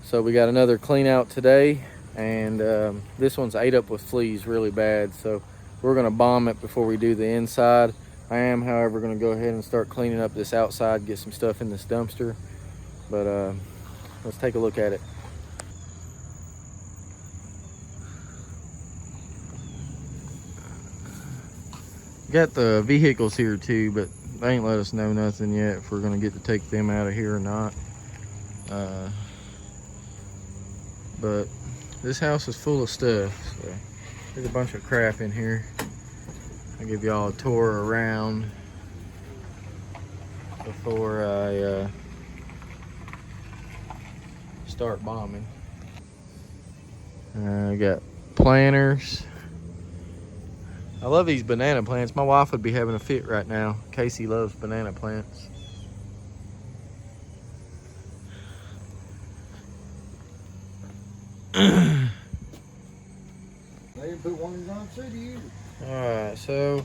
So we got another clean out today, and this one's ate up with fleas really bad. So we're gonna bomb it before we do the inside. I am, however, gonna go ahead and start cleaning up this outside, get some stuff in this dumpster. But let's take a look at it. Got the vehicles here too, but they ain't let us know nothing yet if we're gonna get to take them out of here or not. But this house is full of stuff, so there's a bunch of crap in here. I'll give y'all a tour around before I start bombing. I got planters. I love these banana plants. My wife would be having a fit right now. Casey loves banana plants. They didn't put one in John City either. Alright, so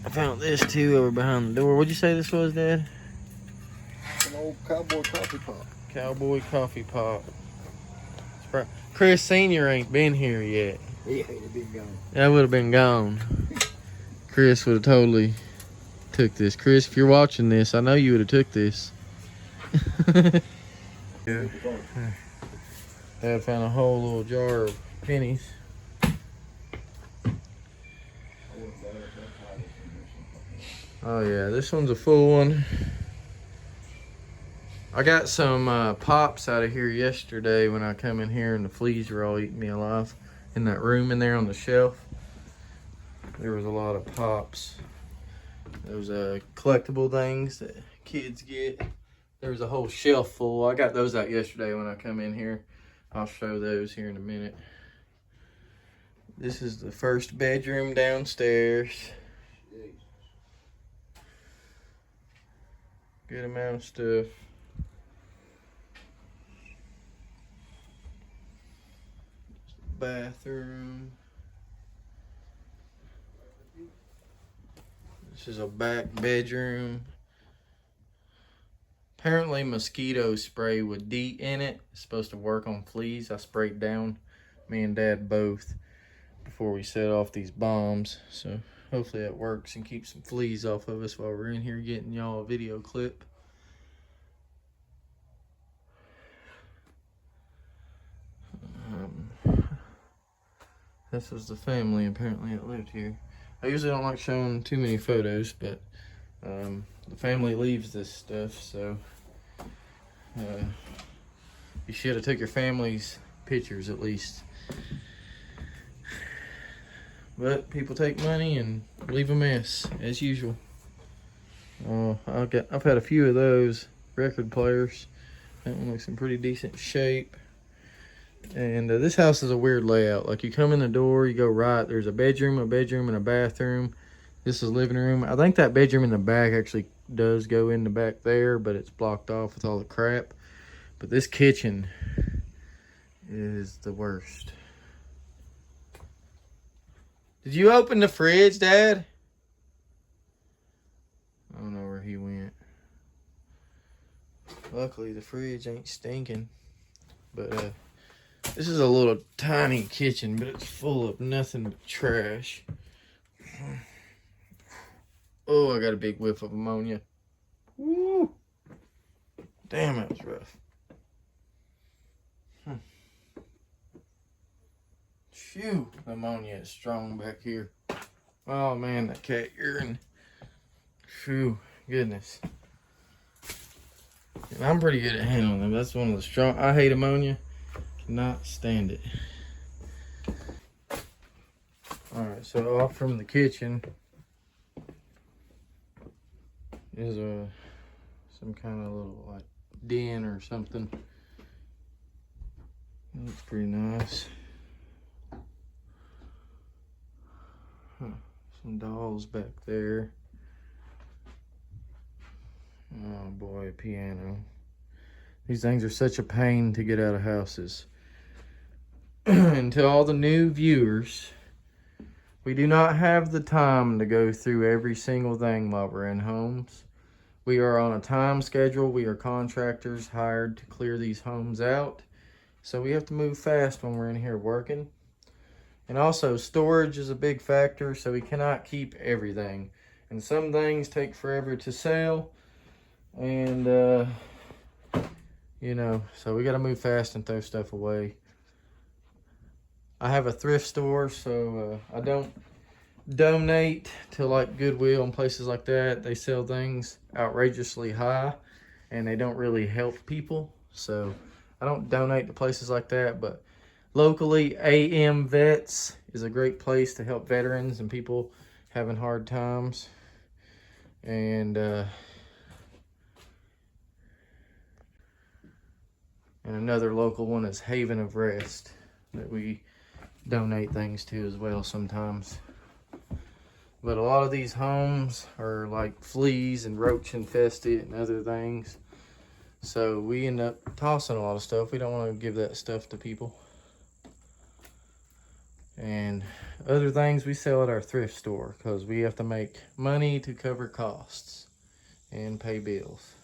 I found this too over behind the door. What'd you say this was, Dad? An old cowboy coffee pot. Cowboy coffee pot. Chris Sr. ain't been here yet. He had been gone. That would have been gone. Chris would have totally took this. Chris, if you're watching this, I know you would have took this. Yeah. Dad found a whole little jar of pennies. Oh yeah, this one's a full one. I got some pops out of here yesterday when I come in here and the fleas were all eating me alive. In that room in there on the shelf, there was a lot of pops. Those collectible things that kids get. There was a whole shelf full. I got those out yesterday when I come in here. I'll show those here in a minute. This is the first bedroom downstairs. Good amount of stuff. Bathroom. This is a back bedroom. Apparently mosquito spray with DEET in it. It's supposed to work on fleas. I sprayed down, me and Dad both, before we set off these bombs. So hopefully that works and keeps some fleas off of us while we're in here getting y'all a video clip. This was the family apparently that lived here. I usually don't like showing too many photos, but the family leaves this stuff, so you should have took your family's pictures at least. But people take money and leave a mess as usual. I've had a few of those record players. That one looks in pretty decent shape. And this house is a weird layout. Like, you come in the door, you go right, there's a bedroom, and a bathroom. This is living room. I think that bedroom in the back actually does go in the back there, but it's blocked off with all the crap. But this kitchen is the worst. Did you open the fridge, Dad? I don't know where he went. Luckily, the fridge ain't stinking. But this is a little tiny kitchen, but it's full of nothing but trash. Oh, I got a big whiff of ammonia. Woo! Damn, that was rough. Phew, the ammonia is strong back here. Oh man, that cat urine. Phew, goodness. And I'm pretty good at handling them. That's one of the strong. I hate ammonia. Cannot stand it. Alright, so off from the kitchen is some kind of little like den or something. It looks pretty nice. Some dolls back there. Oh boy, a piano. These things are such a pain to get out of houses. And to all the new viewers, we do not have the time to go through every single thing while we're in homes. We are on a time schedule. We are contractors hired to clear these homes out. So we have to move fast when we're in here working. And also storage is a big factor, so we cannot keep everything. And some things take forever to sell. And, you know, so we got to move fast and throw stuff away. I have a thrift store, so I don't donate to like Goodwill and places like that. They sell things outrageously high and they don't really help people. So I don't donate to places like that, but locally, AM Vets is a great place to help veterans and people having hard times. And another local one is Haven of Rest that we donate things to as well sometimes. But a lot of these homes are like fleas and roach infested and other things. So we end up tossing a lot of stuff. We don't want to give that stuff to people. And other things we sell at our thrift store because we have to make money to cover costs and pay bills.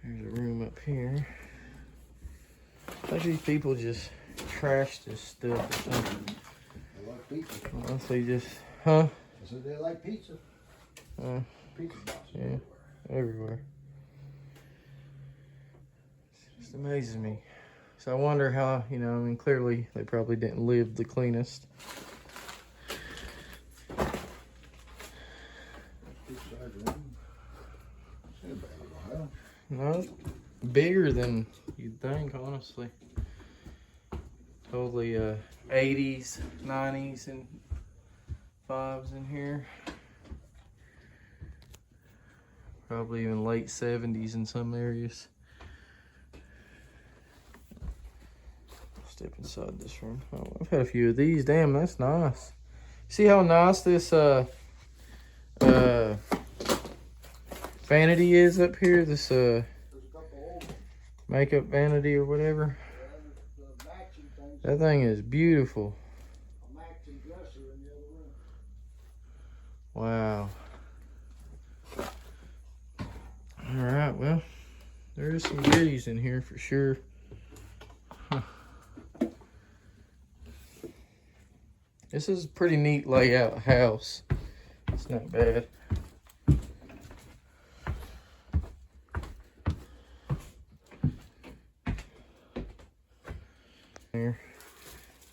There's a room up here. I think these people just trash this stuff or something. They like pizza. Unless they just, huh? I said they like pizza. Pizza boxes Yeah, everywhere. It just amazes me. So I wonder how, you know, I mean, clearly they probably didn't live the cleanest. No, bigger than you'd think, honestly. Totally 80s, 90s, and 5s in here. Probably even late 70s in some areas. Step inside this room. Oh, I've had a few of these. Damn, that's nice. See how nice this vanity is up here? This makeup vanity or whatever. That thing is beautiful. Wow. Alright, well, there's some goodies in here for sure. Huh. This is a pretty neat layout house. It's not bad. Here.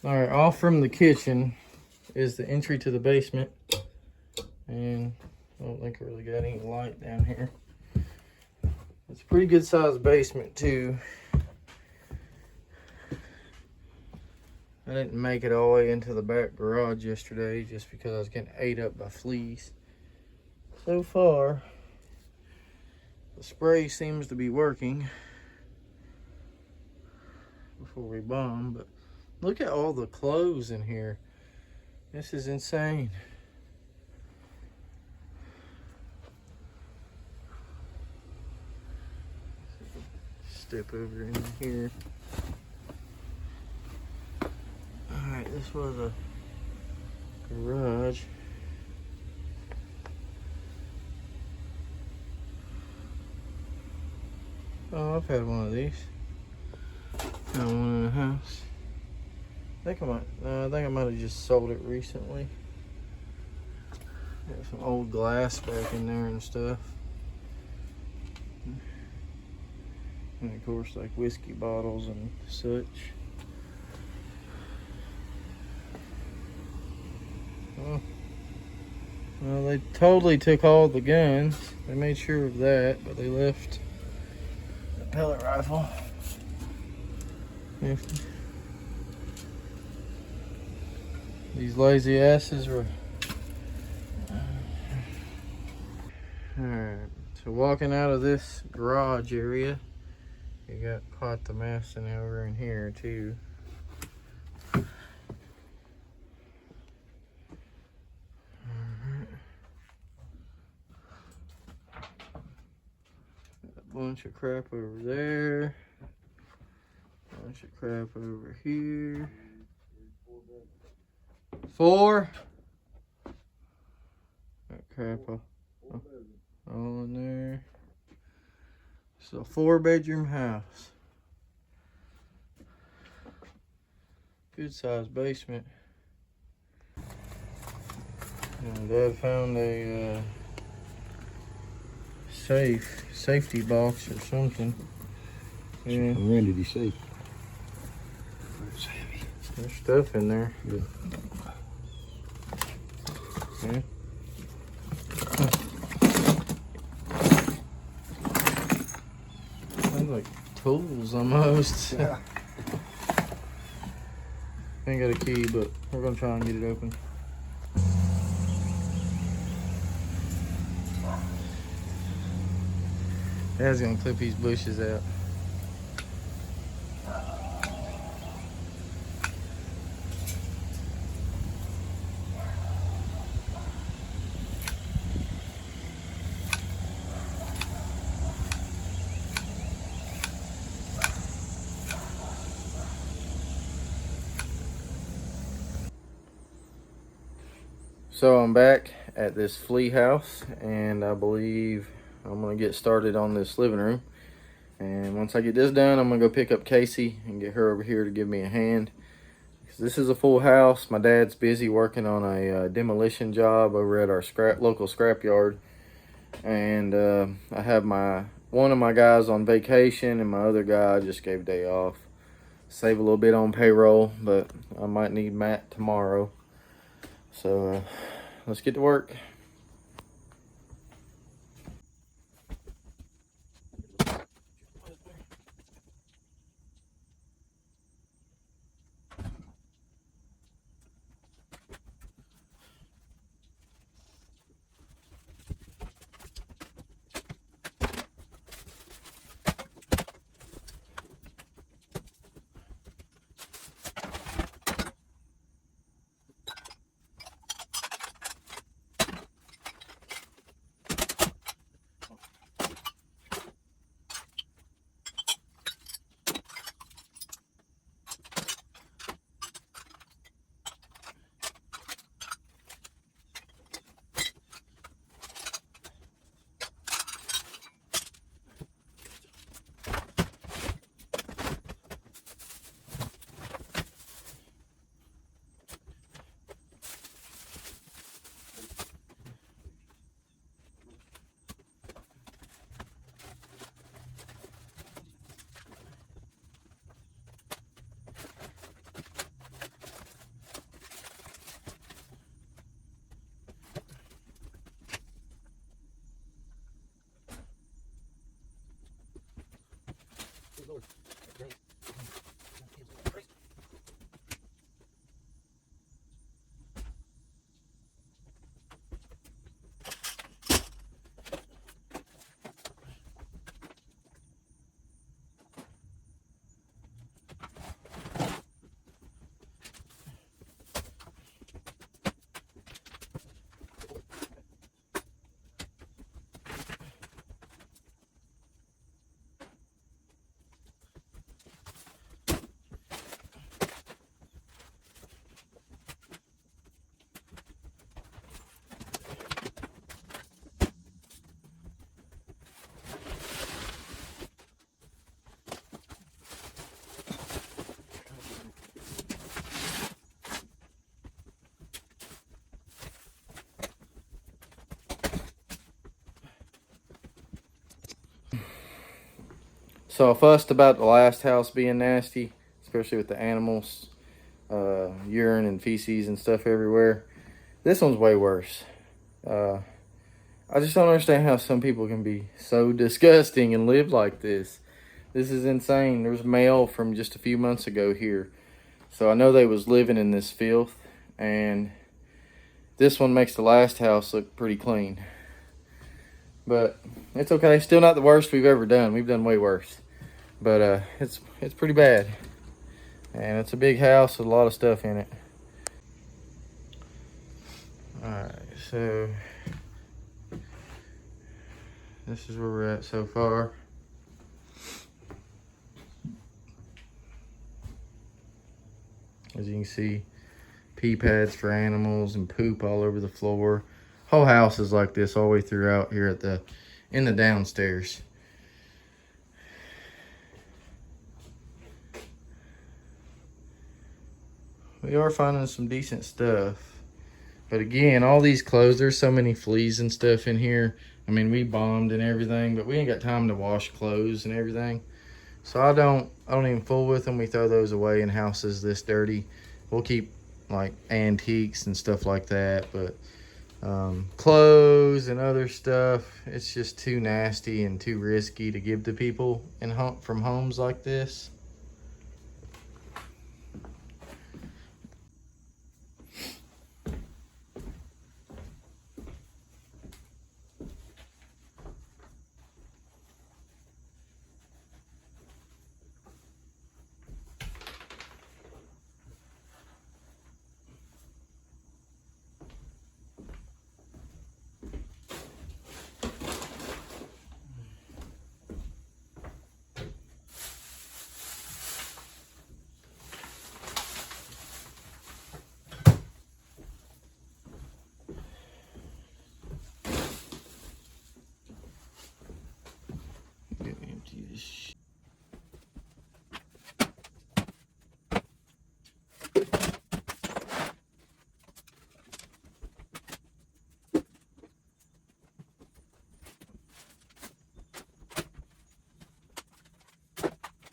Alright, off from the kitchen is the entry to the basement. And I don't think I really got any light down here. It's a pretty good sized basement too. I didn't make it all the way into the back garage yesterday just because I was getting ate up by fleas. So far, the spray seems to be working before we bomb, but look at all the clothes in here. This is insane. Step over in here. Alright, this was a garage. Oh, I've had one of these. Got one in the house. I think I might have just sold it recently. Got some old glass back in there and stuff. And of course, like whiskey bottles and such. Oh. Well, they totally took all the guns. They made sure of that, but they left the pellet rifle. These lazy asses were... Alright, so walking out of this garage area, you got quite the mess in over in here too. Bunch of crap over there. Bunch of crap over here. 4. That crap all in there. It's a 4-bedroom house. Good sized basement. And Dad found a safety box or something. Yeah. When did he say? There's stuff in there. Yeah. Yeah. Sounds like tools almost. Yeah. Ain't got a key, but we're gonna try and get it open. Dad's gonna clip these bushes out. So I'm back at this flea house, and I believe I'm gonna get started on this living room. And once I get this done, I'm gonna go pick up Casey and get her over here to give me a hand. Because this is a full house. My dad's busy working on a demolition job over at our local scrap yard. And I have one of my guys on vacation, and my other guy just gave a day off. Save a little bit on payroll, but I might need Matt tomorrow. So let's get to work. So I fussed about the last house being nasty, especially with the animals, urine and feces and stuff everywhere. This one's way worse. I just don't understand how some people can be so disgusting and live like this. This is insane. There's mail from just a few months ago here. So I know they was living in this filth, and this one makes the last house look pretty clean. But it's okay. Still not the worst we've ever done. We've done way worse. But it's pretty bad. And it's a big house with a lot of stuff in it. Alright, so this is where we're at so far. As you can see, pee pads for animals and poop all over the floor. Whole house is like this all the way throughout here at the in the downstairs. We are finding some decent stuff. But again, all these clothes, there's so many fleas and stuff in here. I mean, we bombed and everything, but we ain't got time to wash clothes and everything. So I don't even fool with them. We throw those away in houses this dirty. We'll keep like antiques and stuff like that, but clothes and other stuff, it's just too nasty and too risky to give to people from homes like this. Empty this shit.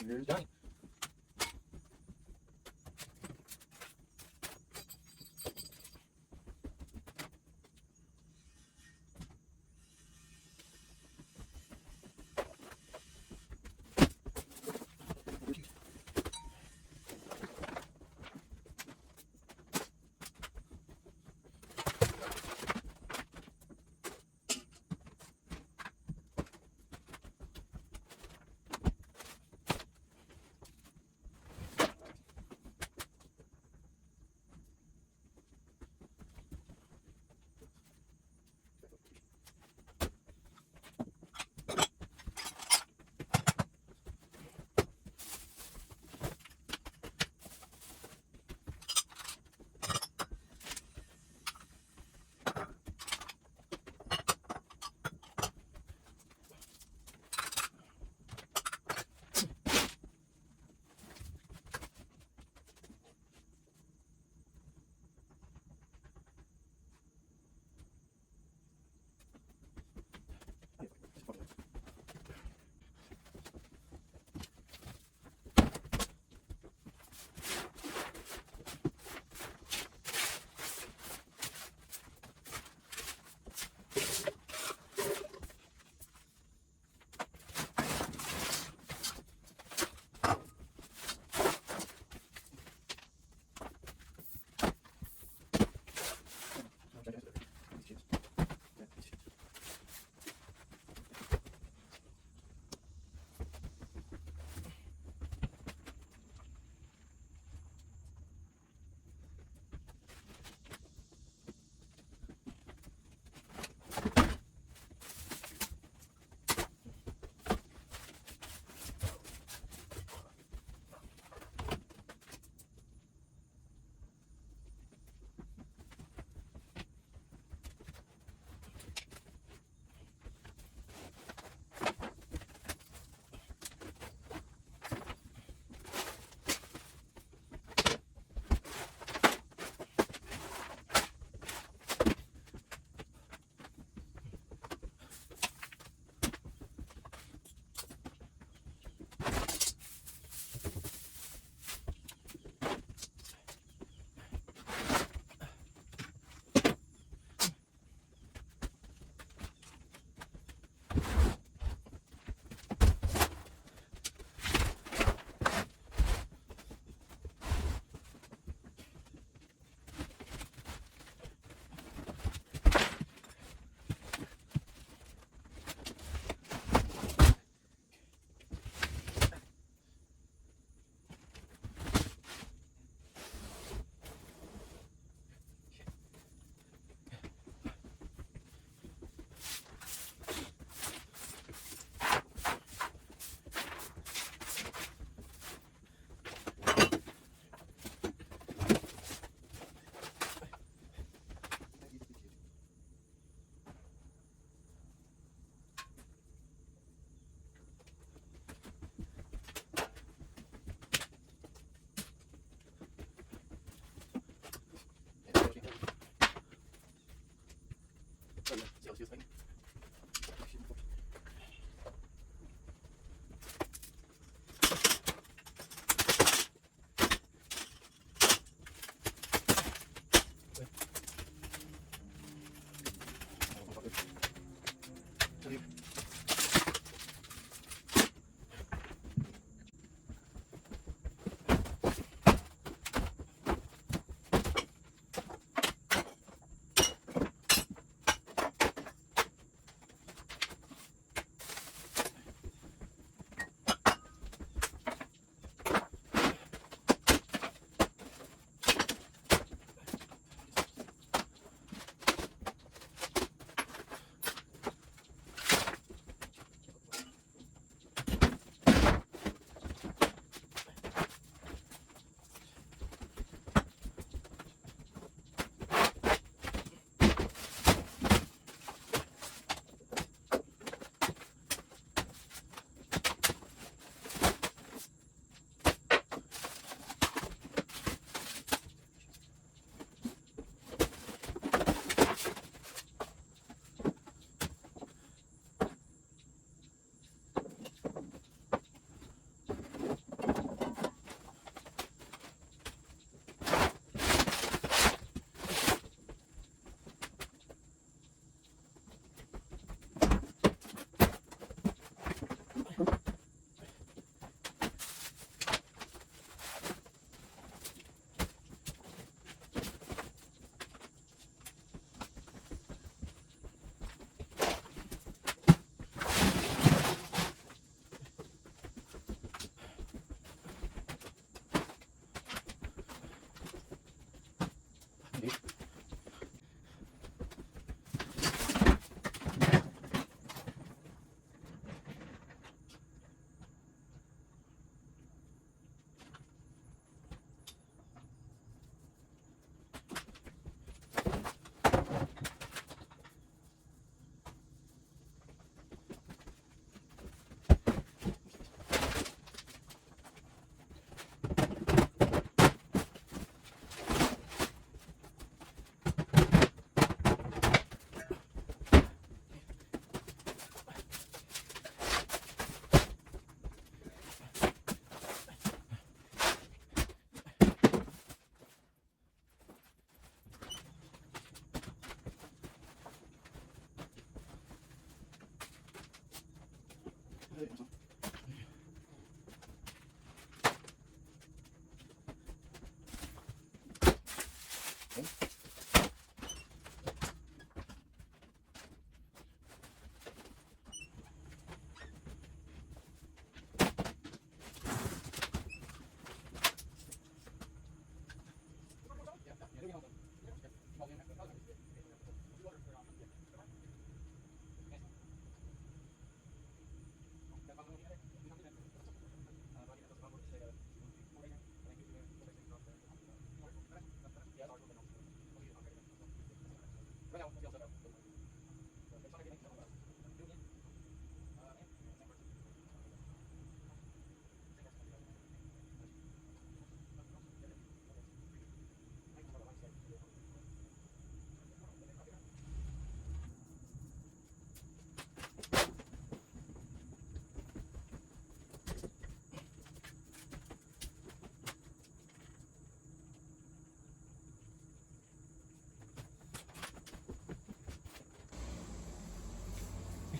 Here's Johnny.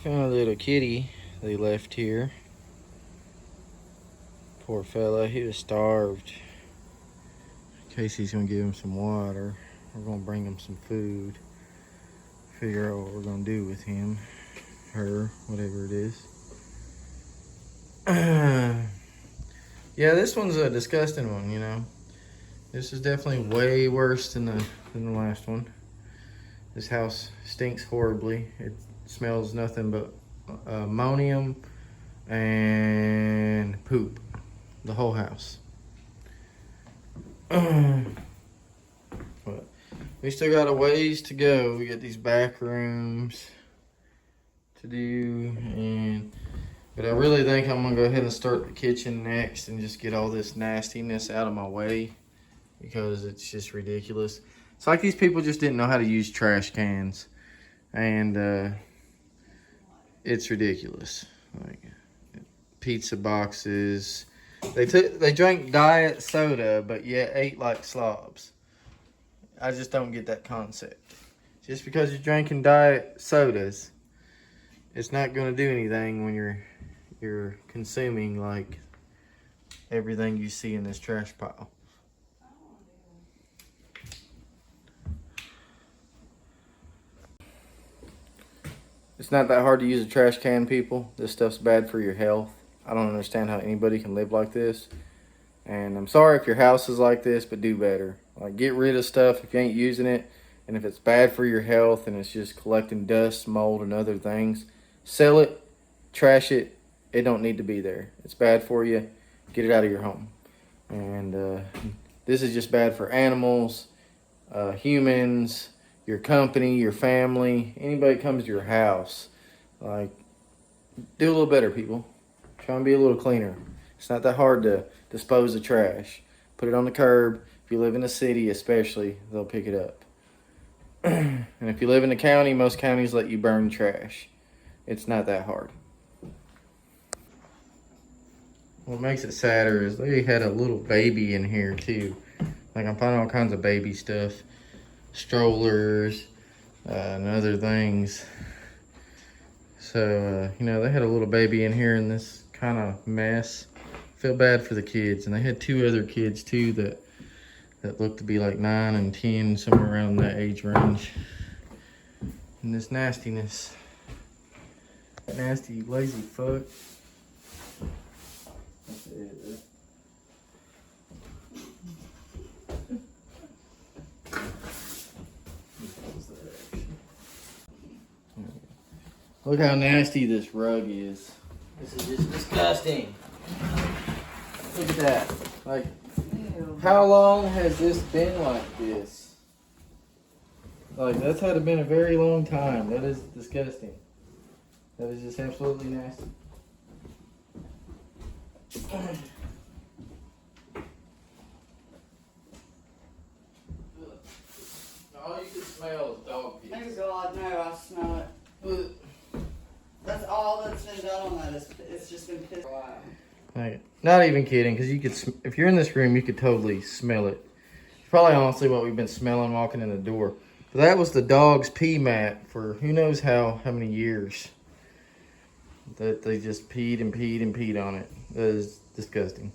Found a little kitty they left here. Poor fella, he was starved. Casey's gonna give him some water. We're gonna bring him some food. Figure out what we're gonna do with him. Her, whatever it is. Yeah, this one's a disgusting one, you know. This is definitely way worse than the last one. This house stinks horribly. It smells nothing but ammonium and poop. The whole house. But we still got a ways to go. We got these back rooms to do, but I really think I'm gonna go ahead and start the kitchen next and just get all this nastiness out of my way, because it's just ridiculous. It's like these people just didn't know how to use trash cans. and it's ridiculous. Like pizza boxes. They drank diet soda, but yet ate like slobs. I just don't get that concept. Just because you're drinking diet sodas, it's not going to do anything when you're consuming like everything you see in this trash pile. It's not that hard to use a trash can, people. This stuff's bad for your health. I don't understand how anybody can live like this. And I'm sorry if your house is like this, but do better. Like, get rid of stuff if you ain't using it. And if it's bad for your health and it's just collecting dust, mold, and other things, sell it, trash it. It don't need to be there. It's bad for you. Get it out of your home. And this is just bad for animals, humans, your company, your family, anybody that comes to your house. Like, do a little better, people. Try and be a little cleaner. It's not that hard to dispose of trash. Put it on the curb. If you live in a city especially, they'll pick it up. And if you live in the county, most counties let you burn trash. It's not that hard. What makes it sadder is they had a little baby in here too. Like, I'm finding all kinds of baby stuff. Strollers and other things. So, you know, they had a little baby in here in this kind of mess. Feel bad for the kids. And they had 2 other kids too that looked to be like 9 and 10, somewhere around that age range. And this nastiness. Nasty, lazy fuck. That's it. Look how nasty this rug is. This is just disgusting. Look at that. Like, how long has this been like this? Like, that's had to been a very long time. That is disgusting. That is just absolutely nasty. All you can smell is dog piss. Oh God, no, I smell it. That's all that's been done on that. It's just been pissed. Wow. Like, not even kidding, because you could, if you're in this room, you could totally smell it. It's probably honestly what we've been smelling walking in the door. But that was the dog's pee mat for who knows how many years. That they just peed and peed and peed on it. That is disgusting.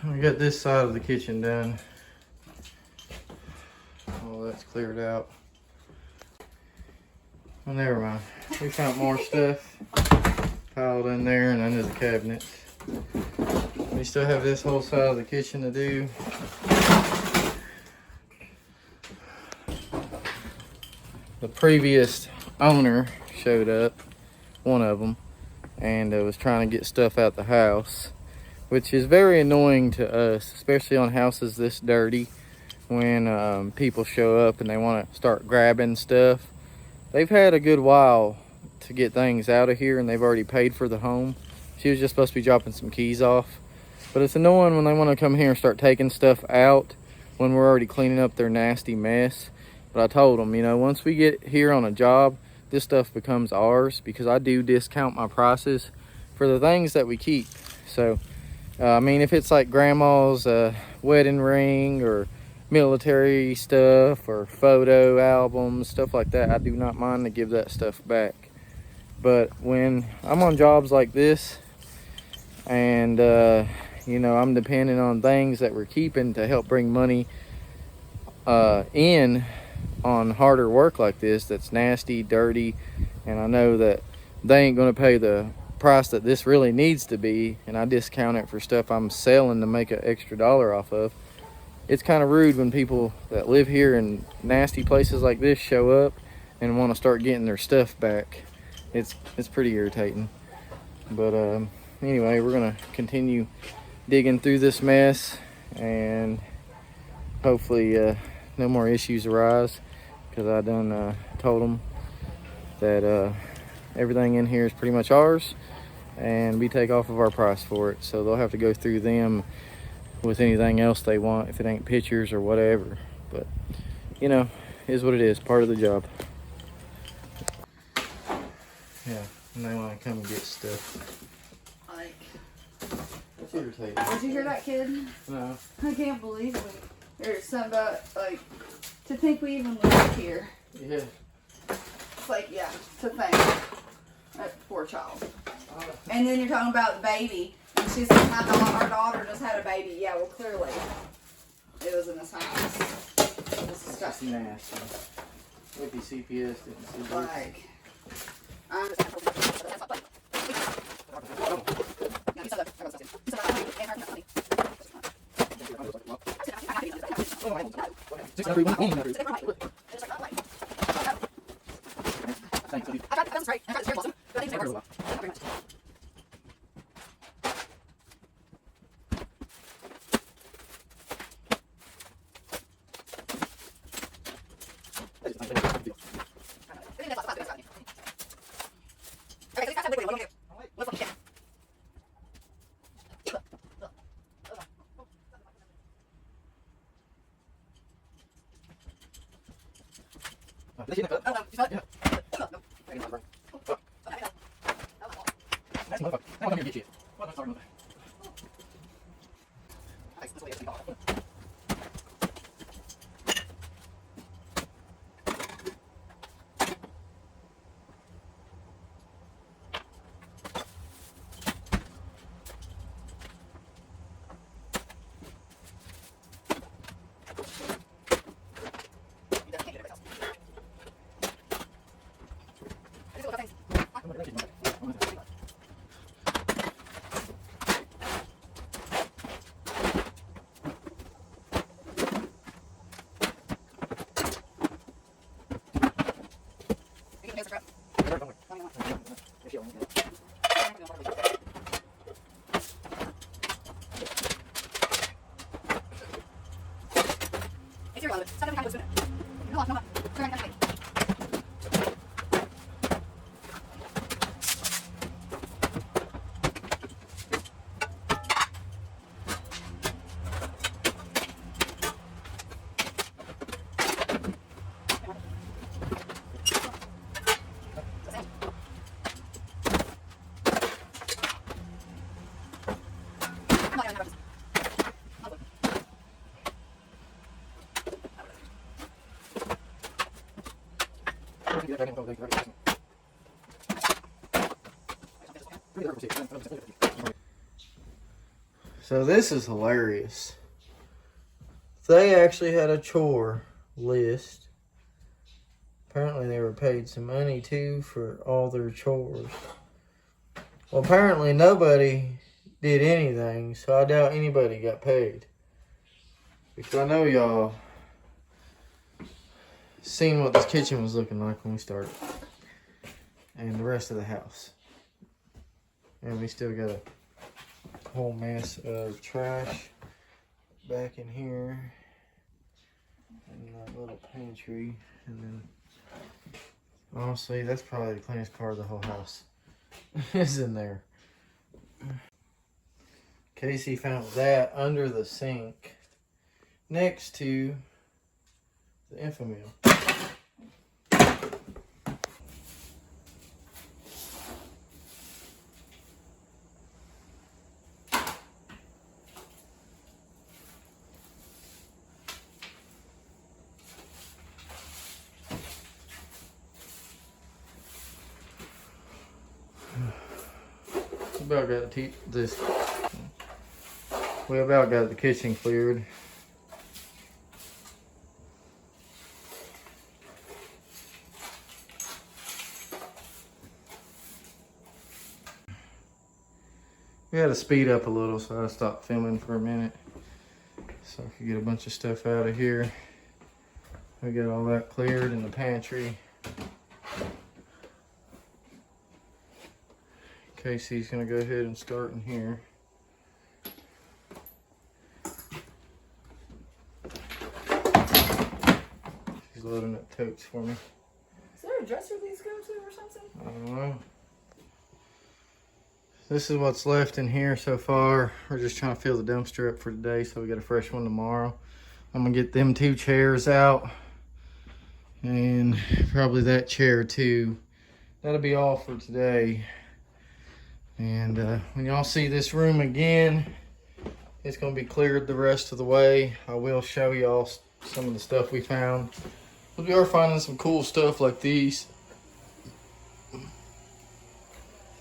We got this side of the kitchen done. All that's cleared out. Well, never mind. We found more stuff piled in there and under the cabinets. We still have this whole side of the kitchen to do. The previous owner showed up, one of them, and was trying to get stuff out the house, which is very annoying to us, especially on houses this dirty, when people show up and they want to start grabbing stuff. They've had a good while to get things out of here, and they've already paid for the home. She was just supposed to be dropping some keys off. But it's annoying when they want to come here and start taking stuff out when we're already cleaning up their nasty mess. But I told them, you know, once we get here on a job, this stuff becomes ours, because I do discount my prices for the things that we keep. So, I mean, if it's like grandma's wedding ring or military stuff or photo albums, stuff like that, I do not mind to give that stuff back. But when I'm on jobs like this and you know, I'm depending on things that we're keeping to help bring money in on harder work like this, that's nasty, dirty, and I know that they ain't going to pay the price that this really needs to be, and I discount it for stuff I'm selling to make an extra dollar off of. It's kind of rude when people that live here in nasty places like this show up and want to start getting their stuff back. It's pretty irritating. But anyway, we're gonna continue digging through this mess, and hopefully no more issues arise, because I done told them that everything in here is pretty much ours, and we take off of our price for it. So they'll have to go through them with anything else they want, if it ain't pictures or whatever. But you know, is what it is, part of the job. Yeah, and they want to come and get stuff. Like, That's irritating. did you hear that, kid? No. I can't believe it. There's something about, like, to think we even live here. Yeah. It's like, yeah, to think. That poor child. And then you're talking about the baby. And she's like, our daughter just had a baby. Yeah, well, clearly it was in this house. It was disgusting. Nasty. Maybe CPS didn't see this. Like, I'm So this is hilarious. They actually had a chore list. Apparently they were paid some money too for all their chores. Well, apparently nobody did anything, so I doubt anybody got paid. Because I know y'all seen what this kitchen was looking like when we started. And the rest of the house. And we still got a whole mess of trash back in here. And that little pantry. And then, honestly, that's probably the cleanest part of the whole house. Is in there. Casey found that under the sink next to the Infamil. We about got the kitchen cleared. We had to speed up a little, so I stopped filming for a minute so I could get a bunch of stuff out of here. We got all that cleared in the pantry. Casey's gonna go ahead and start in here. She's loading up totes for me. Is there a dresser these go to or something? I don't know. This is what's left in here so far. We're just trying to fill the dumpster up for today, so we got a fresh one tomorrow. I'm gonna get them 2 chairs out and probably that chair too. That'll be all for today. And when y'all see this room again, it's gonna be cleared the rest of the way. I will show y'all some of the stuff we found. But we are finding some cool stuff like these.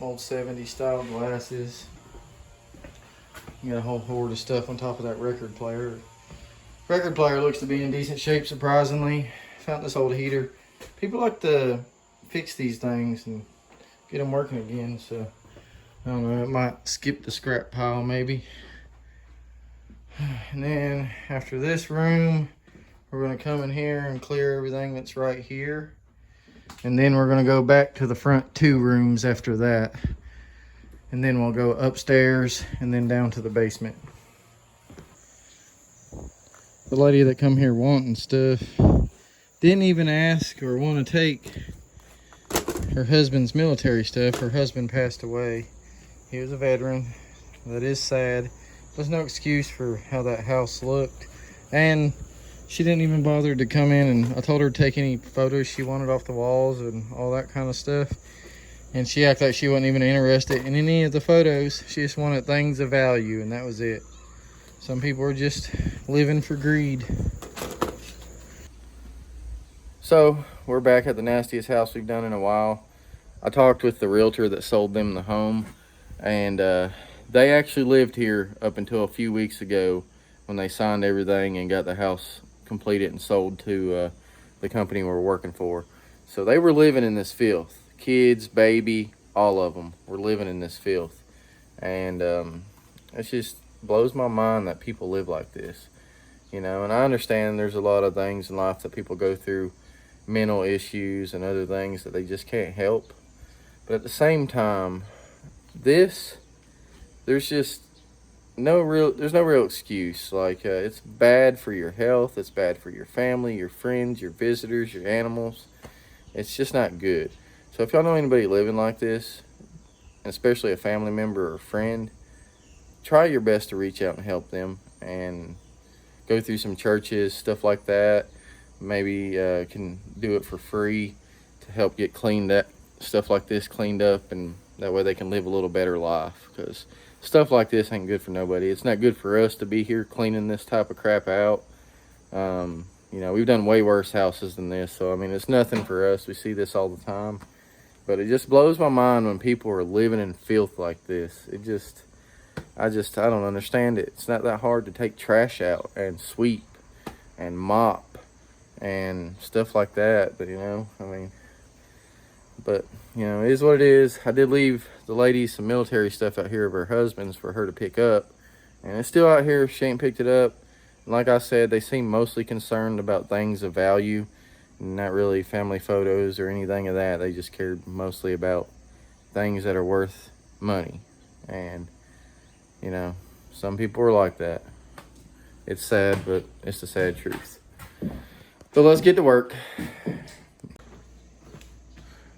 Old 70s style glasses. You got a whole horde of stuff on top of that record player. Record player looks to be in decent shape, surprisingly. Found this old heater. People like to fix these things and get them working again, so I don't know, it might skip the scrap pile maybe. And then after this room, we're gonna come in here and clear everything that's right here. And then we're gonna go back to the front 2 rooms after that. And then we'll go upstairs and then down to the basement. The lady that come here wanting stuff didn't even ask or want to take her husband's military stuff. Her husband passed away. He was a veteran. That is sad. There's no excuse for how that house looked. And she didn't even bother to come in, and I told her to take any photos she wanted off the walls and all that kind of stuff. And she acted like she wasn't even interested in any of the photos. She just wanted things of value, and that was it. Some people are just living for greed. So, we're back at the nastiest house we've done in a while. I talked with the realtor that sold them the home, and they actually lived here up until a few weeks ago when they signed everything and got the house completed and sold to the company we're working for. So they were living in this filth. Kids, baby, all of them were living in this filth. And it just blows my mind that people live like this. You know, and I understand there's a lot of things in life that people go through mental issues and other things that they just can't help. But at the same time, there's no real excuse. Like, it's bad for your health, it's bad for your family, your friends, your visitors, your animals. It's just not good. So if y'all know anybody living like this, especially a family member or friend, try your best to reach out and help them, and go through some churches, stuff like that. Maybe can do it for free to help get stuff like this cleaned up, and that way they can live a little better life, because stuff like this ain't good for nobody. It's not good for us to be here cleaning this type of crap out. You know, we've done way worse houses than this, so I mean, it's nothing for us. We see this all the time, but it just blows my mind when people are living in filth like this. I don't understand it. It's not that hard to take trash out and sweep and mop and stuff like that, but you know, I mean, but you know, it is what it is. I did leave the lady some military stuff out here of her husband's for her to pick up, and it's still out here. She ain't picked it up. And like I said, they seem mostly concerned about things of value, not really family photos or anything of that. They just cared mostly about things that are worth money. And you know, some people are like that. It's sad, but it's the sad truth. So let's get to work.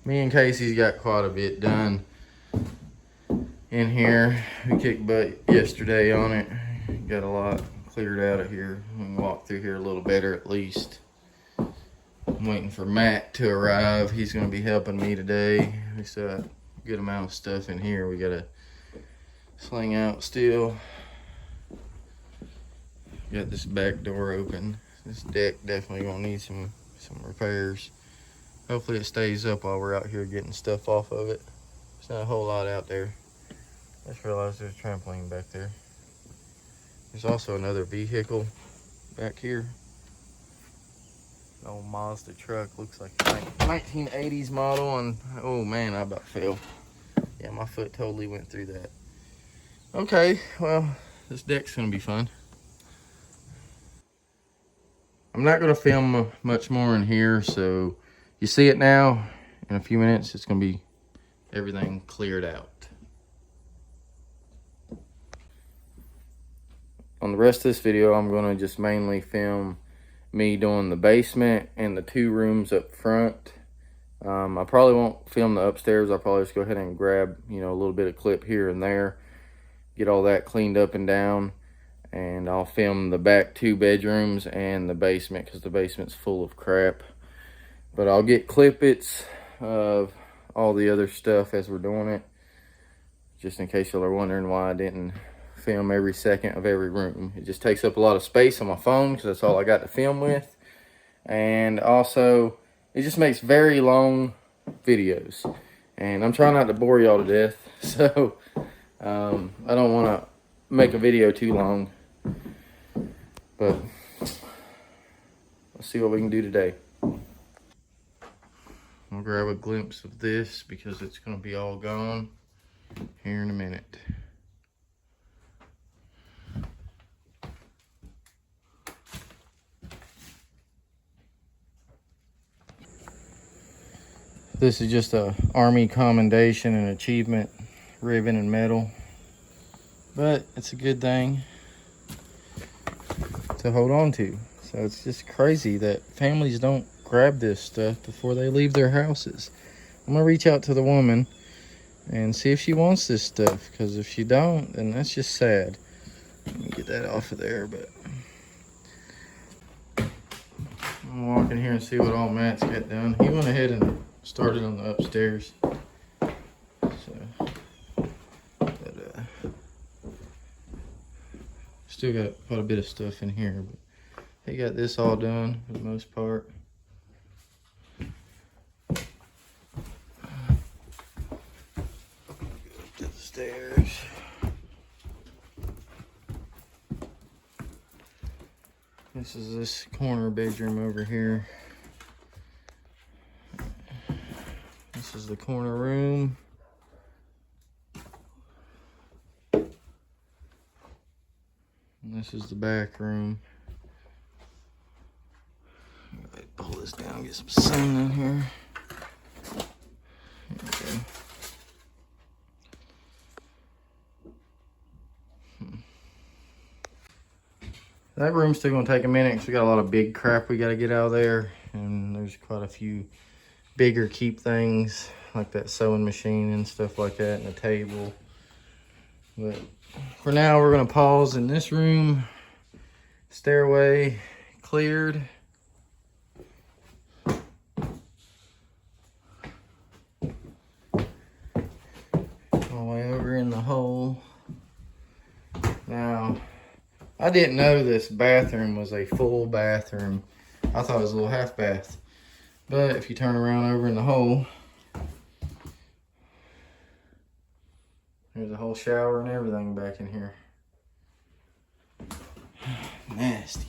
Me and Casey's got quite a bit done in here. We kicked butt yesterday on it. Got a lot cleared out of here. We can walk through here a little better at least. I'm waiting for Matt to arrive. He's going to be helping me today. We still got a good amount of stuff in here we got to sling out still. Got this back door open. This deck definitely gonna need some repairs. Hopefully it stays up while we're out here getting stuff off of it. There's not a whole lot out there. I just realized there's a trampoline back there. There's also another vehicle back here. An old Mazda truck, looks like a 1980s model, and oh man, I about fell. Yeah, my foot totally went through that. Okay, well, this deck's gonna be fun. I'm not gonna film much more in here, so you see it now. In a few minutes, it's gonna be everything cleared out. On the rest of this video, I'm gonna just mainly film me doing the basement and the 2 rooms up front. I probably won't film the upstairs. I'll probably just go ahead and grab, you know, a little bit of clip here and there, get all that cleaned up and down, and I'll film the back 2 bedrooms and the basement, because the basement's full of crap. But I'll get clippets of all the other stuff as we're doing it, just in case y'all are wondering why I didn't film every second of every room. It just takes up a lot of space on my phone, because that's all I got to film with. And also, it just makes very long videos, and I'm trying not to bore y'all to death, so I don't want to make a video too long, but let's see what we can do today. I'll grab a glimpse of this because it's going to be all gone here in a minute. This is just a Army commendation and achievement ribbon and medal, but it's a good thing to hold on to. So it's just crazy that families don't grab this stuff before they leave their houses. I'm gonna reach out to the woman and see if she wants this stuff, because if she don't, then that's just sad. Let me get that off of there. But I'm gonna walk in here and see what all Matt's got done. He went ahead and started on the upstairs, so but still got quite a bit of stuff in here, but he got this all done for the most part. Up to the stairs. This is this corner bedroom over here. This is the corner room. And this is the back room. pull this down, get some sun in here. There we go. That room's still gonna take a minute because we got a lot of big crap we gotta get out of there. And there's quite a few bigger keep things like that sewing machine and stuff like that, and a table. But for now, we're gonna pause in this room. Stairway cleared. All the way over in the hole. Now, I didn't know this bathroom was a full bathroom. I thought it was a little half bath. But if you turn around over in the hole, there's a whole shower and everything back in here. Nasty.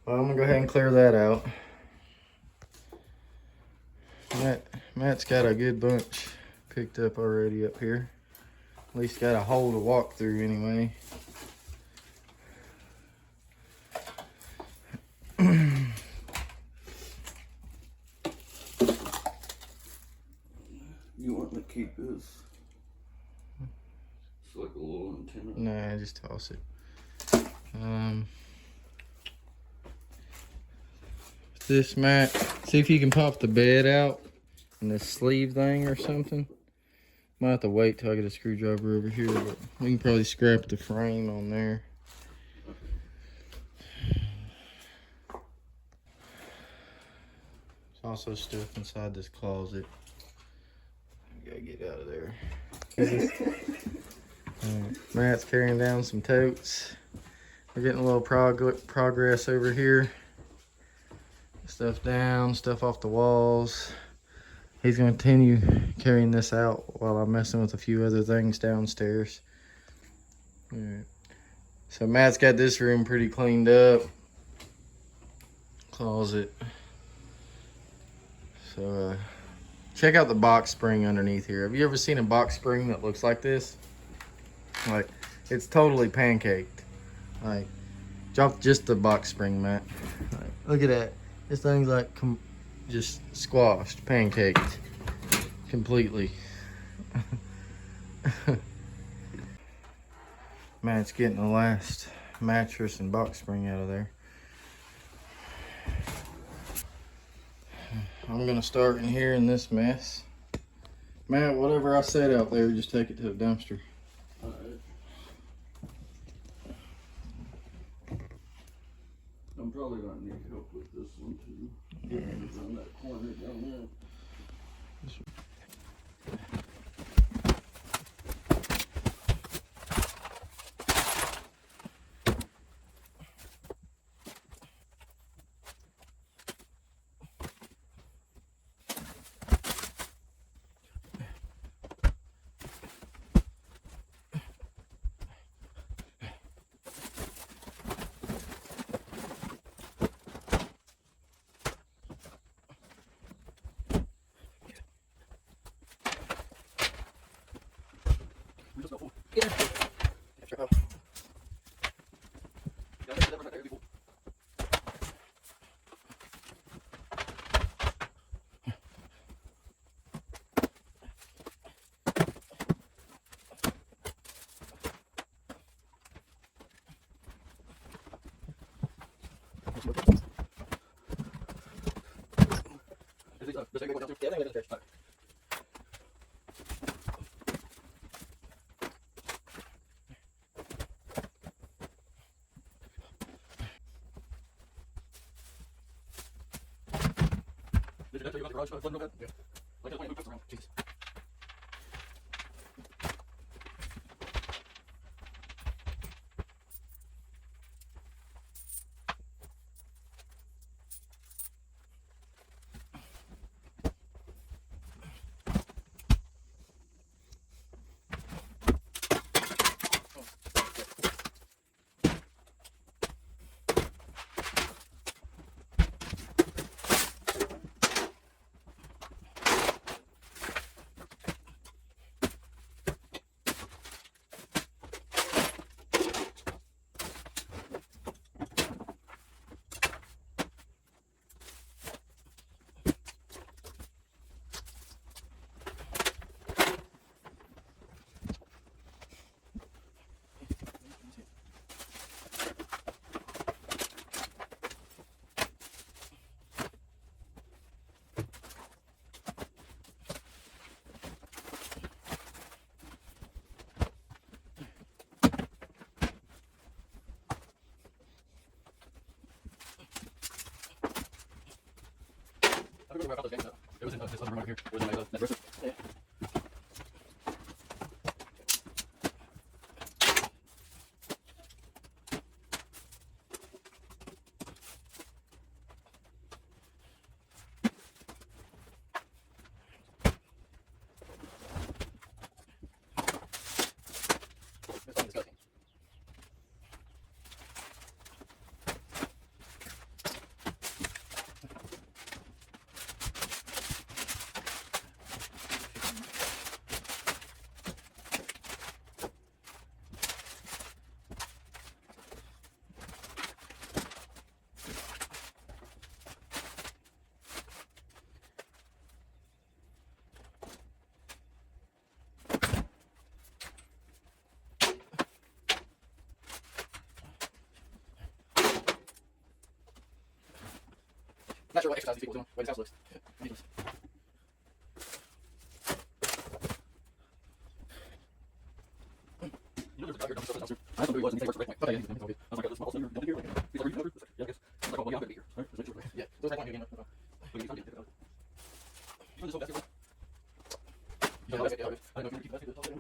Well, I'm gonna go ahead and clear that out. Matt's got a good bunch picked up already up here. At least got a hole to walk through anyway. You want to keep this? It's like a little antenna. Nah, just toss it. This mat, see if you can pop the bed out and this sleeve thing or something. Might have to wait till I get a screwdriver over here, but we can probably scrap the frame on there. There's also stuff inside this closet. I gotta get out of there. Matt's carrying down some totes. We're getting a little progress over here. Stuff down, stuff off the walls. He's going to continue carrying this out while I'm messing with a few other things downstairs. Alright. So Matt's got this room pretty cleaned up. Closet. So check out the box spring underneath here. Have you ever seen a box spring that looks like this? Like, it's totally pancaked. Like, drop just the box spring, Matt. Like, look at that. This thing's like just squashed, pancaked completely. Matt's getting the last mattress and box spring out of there. I'm gonna start in here in this mess. Matt, whatever I set out there, just take it to the dumpster. Alright. I'm probably gonna need help with this one too. Yeah. On that corner down there. where I found those games. It was in this other room over here. It was in that Bristol. Yeah. Not sure what exercise these people are doing. The way this house looks. Yeah, ridiculous. You know, there's a guy here dumping stuff in the dumpster. I don't know who he was, and he said he works for Red Point. Okay, I was like, oh, there's small center down here. Like, he's like, are you over? Yeah, I guess. I'm like, oh, well, yeah, I'm gonna be here. All right, let's make sure. Yeah, so it's Red Point again. Okay. Look, he's trying to get it out. You know this whole basket? Yeah, I didn't know if you were keeping that basket.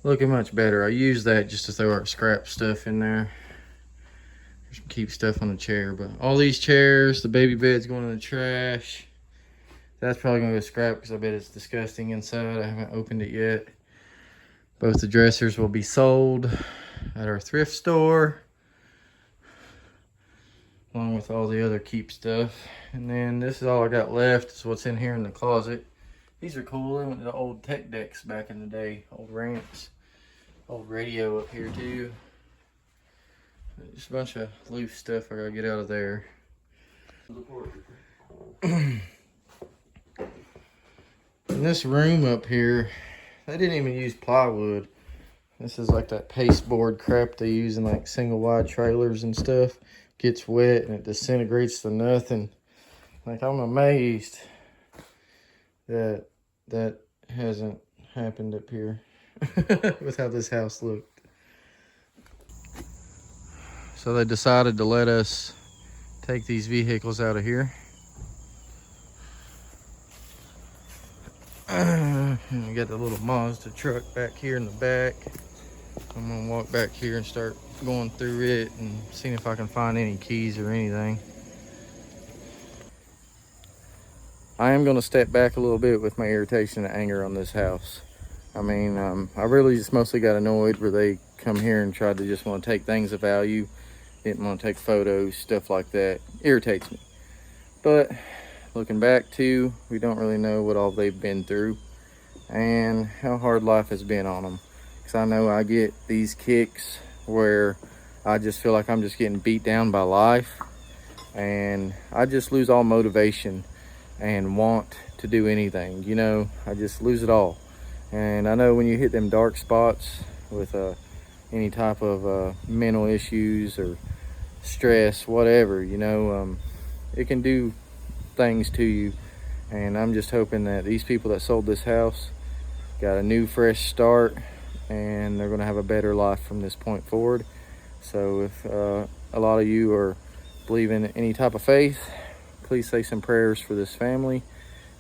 Looking much better. I use that just to throw our scrap stuff in there. Just keep stuff on the chair. But all these chairs, the baby bed's going in the trash. That's probably going to go scrap because I bet it's disgusting inside. I haven't opened it yet. Both the dressers will be sold at our thrift store, along with all the other keep stuff. And then this is all I got left. Is what's in here in the closet. These are cool. They went to the old tech decks back in the day. Old ramps. Old radio up here too. Just a bunch of loose stuff I gotta get out of there. In this room up here, they didn't even use plywood. This is like that pasteboard crap they use in like single wide trailers and stuff. Gets wet and it disintegrates to nothing. Like, I'm amazed that that hasn't happened up here with how this house looked. So they decided to let us take these vehicles out of here. And we got the little Mazda truck back here in the back. I'm gonna walk back here and start going through it and seeing if I can find any keys or anything. I am gonna step back a little bit with my irritation and anger on this house. I mean, I really just mostly got annoyed where they come here and tried to just want to take things of value. Didn't want to take photos, stuff like that. Irritates me. But looking back too, we don't really know what all they've been through and how hard life has been on them. Because I know I get these kicks where I just feel like I'm just getting beat down by life. And I just lose all motivation and want to do anything. You know, I just lose it all. And I know when you hit them dark spots with any type of mental issues or stress, whatever, you know, it can do things to you. And I'm just hoping that these people that sold this house got a new fresh start and they're going to have a better life from this point forward. So if a lot of you are believing in any type of faith, please say some prayers for this family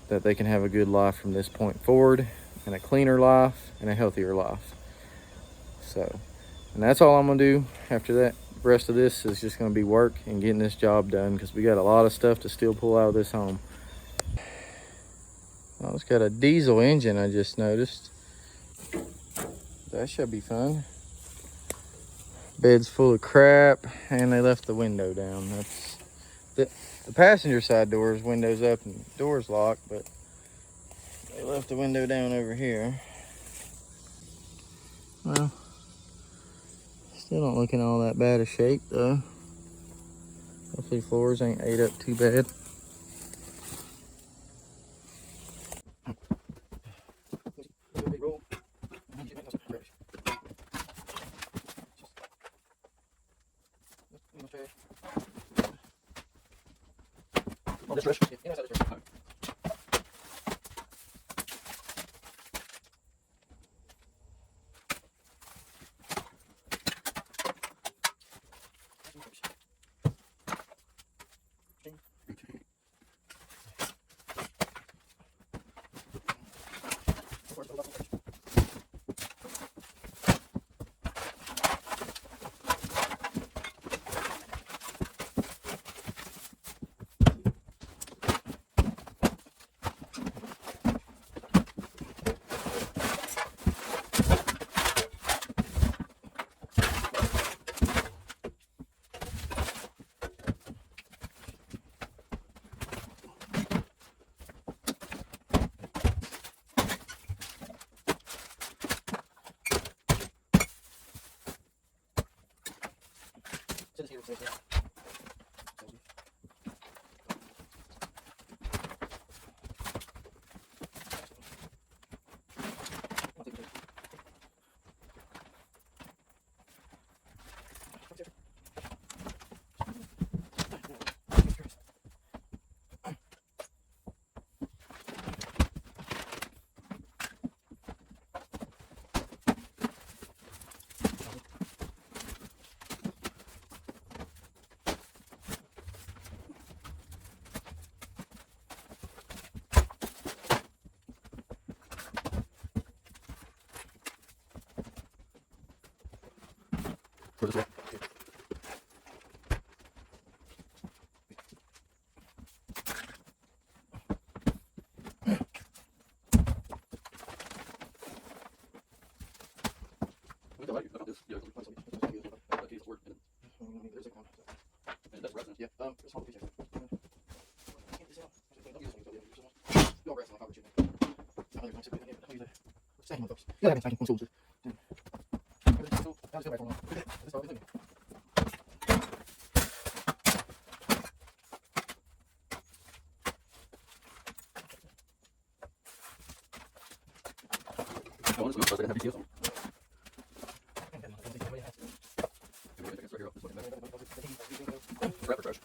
that they can have a good life from this point forward, and a cleaner life and a healthier life. So, and that's all I'm gonna do. After that, the rest of this is just gonna be work and getting this job done, because we got a lot of stuff to still pull out of this home. Oh, it's got a diesel engine, I just noticed. That should be fun. Bed's full of crap, and they left the window down. That's the passenger side doors, windows up and doors locked, but they left the window down over here. Well, still don't look in all that bad a shape though. Hopefully floors ain't ate up too bad. that's fresh. Yeah, that's fresh. Go this way. I like this. Yeah, and that's resin. Yeah, it's hard to be You'll rest on you. Yeah, I can take tools. I want to smoke, but I didn't have BTS on. Wrap it fresh.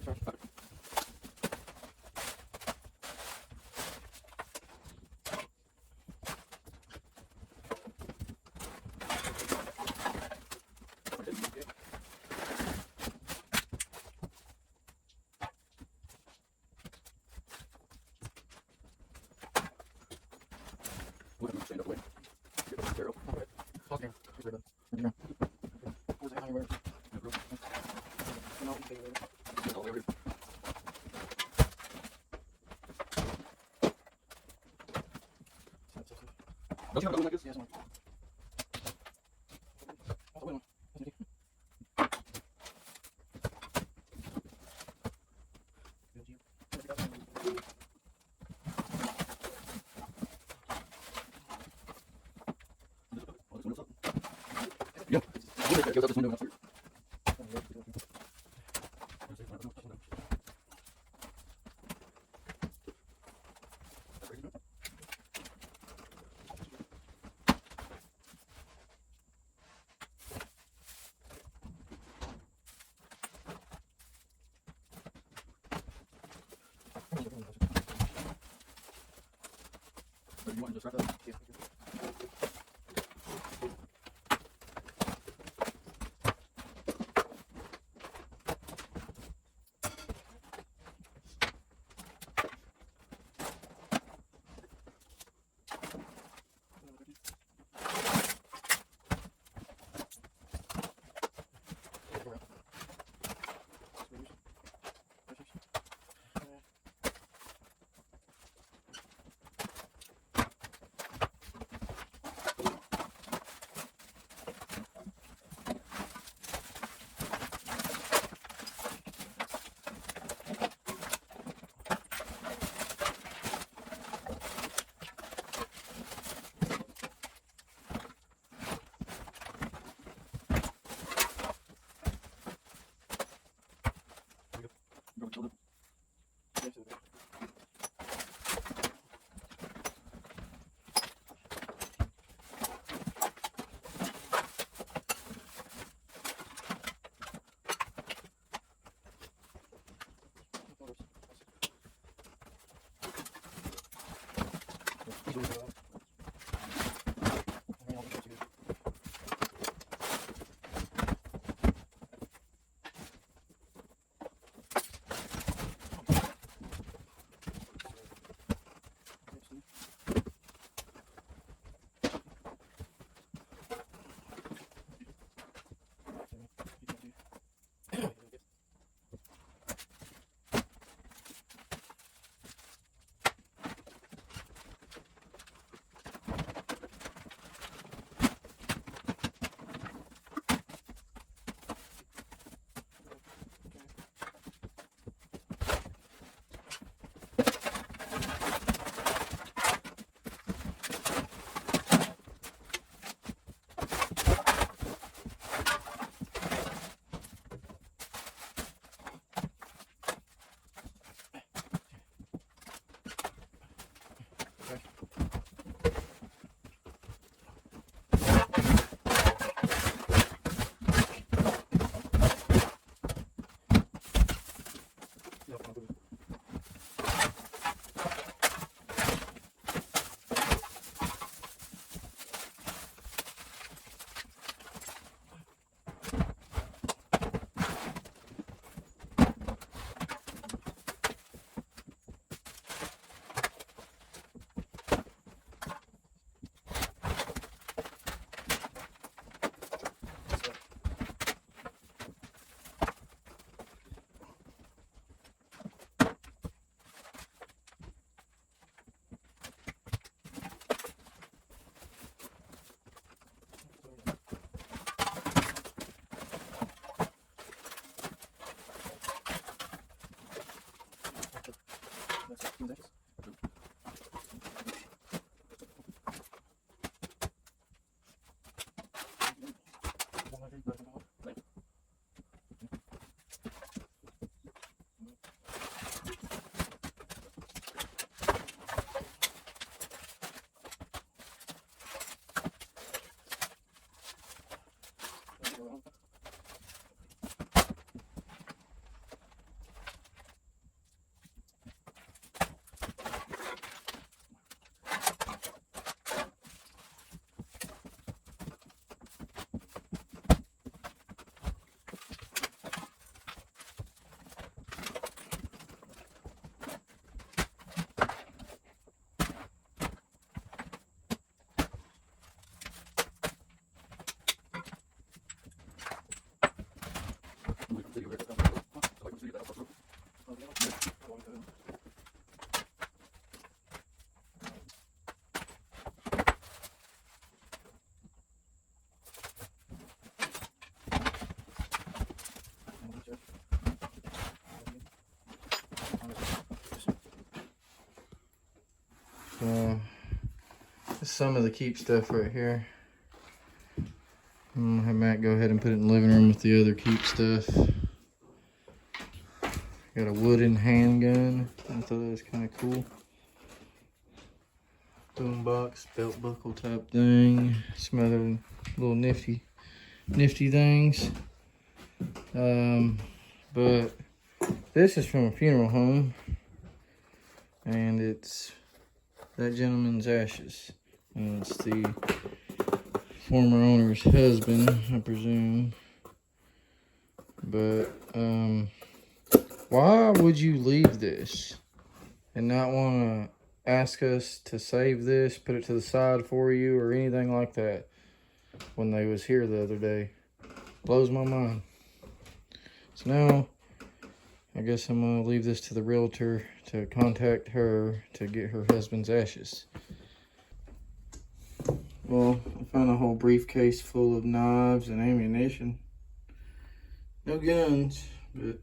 We'll have to stand up away. Get up the barrel. Get all the way over. Don't you have a like this? Yes, Yeah. It goes out this window and upstairs. You want to just wrap that up? Yeah. Some of the keep stuff right here. I'm gonna have Matt go ahead and put it in the living room with the other keep stuff. Got a wooden handgun. I thought that was kind of cool. Boombox, belt buckle type thing. Some other little nifty things. But this is from a funeral home, and it's that gentleman's ashes, and it's the former owner's husband, I presume. But why would you leave this and not want to ask us to save this, put it to the side for you, or anything like that when they was here the other day? Blows my mind. So now I guess I'm gonna leave this to the realtor to contact her to get her husband's ashes. Well, I found a whole briefcase full of knives and ammunition. No guns, but a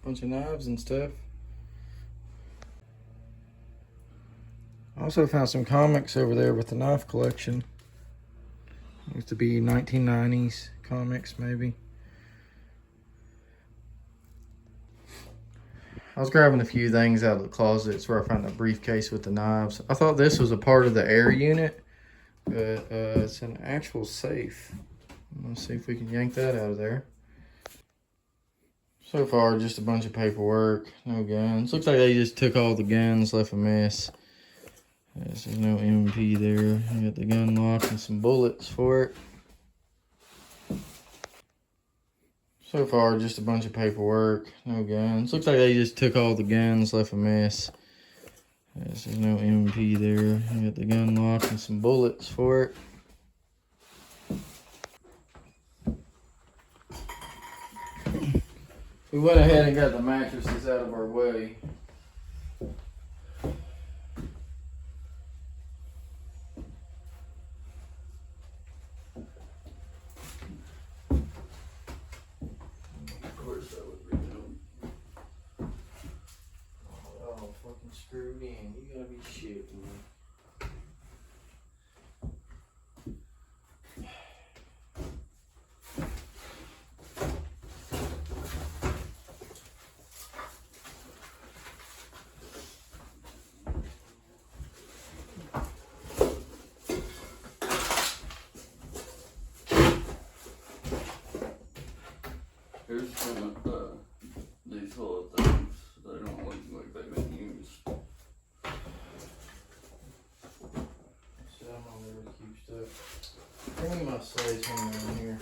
bunch of knives and stuff. I also found some comics over there with the knife collection. Used to be 1990s comics, maybe. I was grabbing a few things out of the closets where I found a briefcase with the knives. I thought this was a part of the air unit, but it's an actual safe. Let's see if we can yank that out of there. So far, just a bunch of paperwork, no guns. Looks like they just took all the guns, left a mess. There's no MP there. I got the gun lock and some bullets for it. So far, just a bunch of paperwork, no guns. Looks like they just took all the guns, left a mess. There's no MP there. I got the gun lock and some bullets for it. We went ahead and got the mattresses out of our way. Of course, that would be them. Oh, fucking screwed in. You gotta be shitting me. Here's some of these little things. They don't look like they've been used. So I'm over there to keep stuff. Bring me my sledgehammer in here.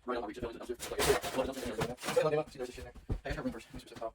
Right on my reach, it's like, see, there's a shit in there. Hey, I gotta bring first. Let me switch the top.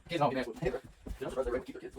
Kids don't be nice with me. They're just ready to keep their kids.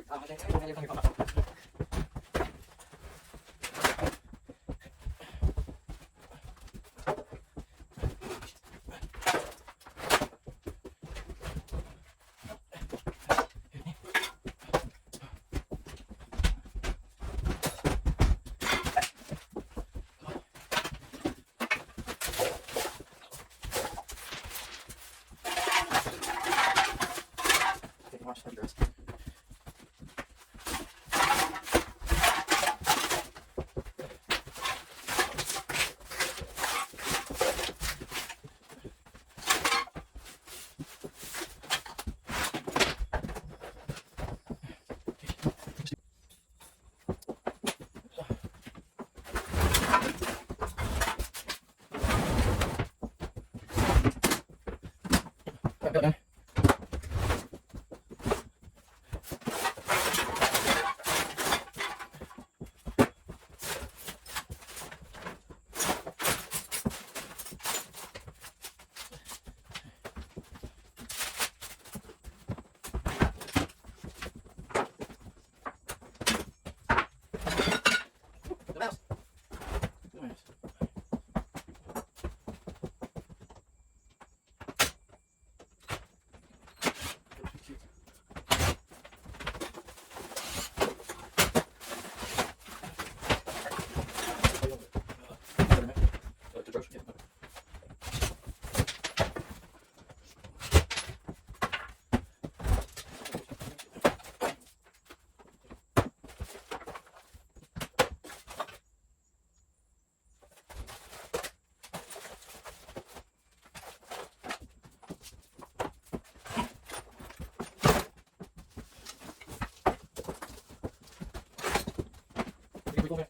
Yeah.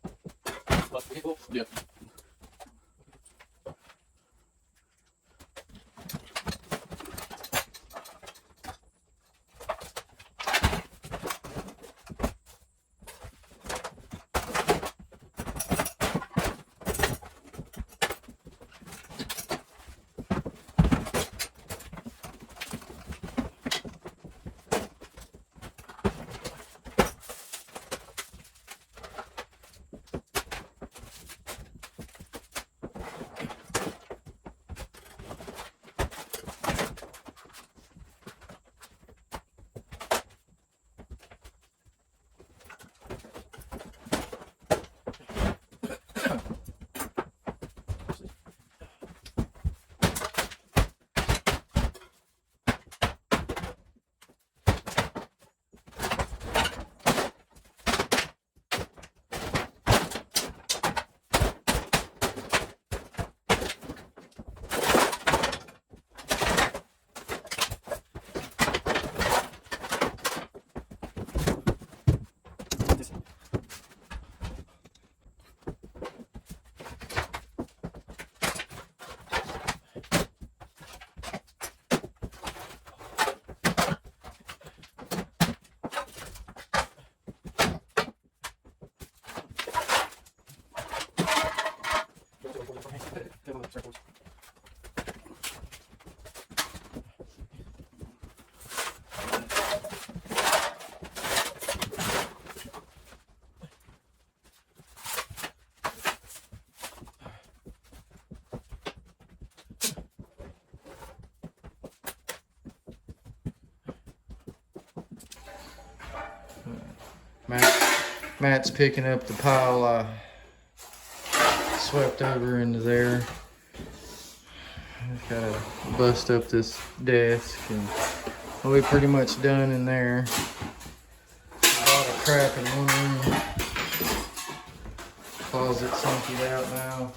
Matt's picking up the pile I swept over into there. Just gotta bust up this desk and we're pretty much done in there. A lot of crap in one room. Closet's emptied out now.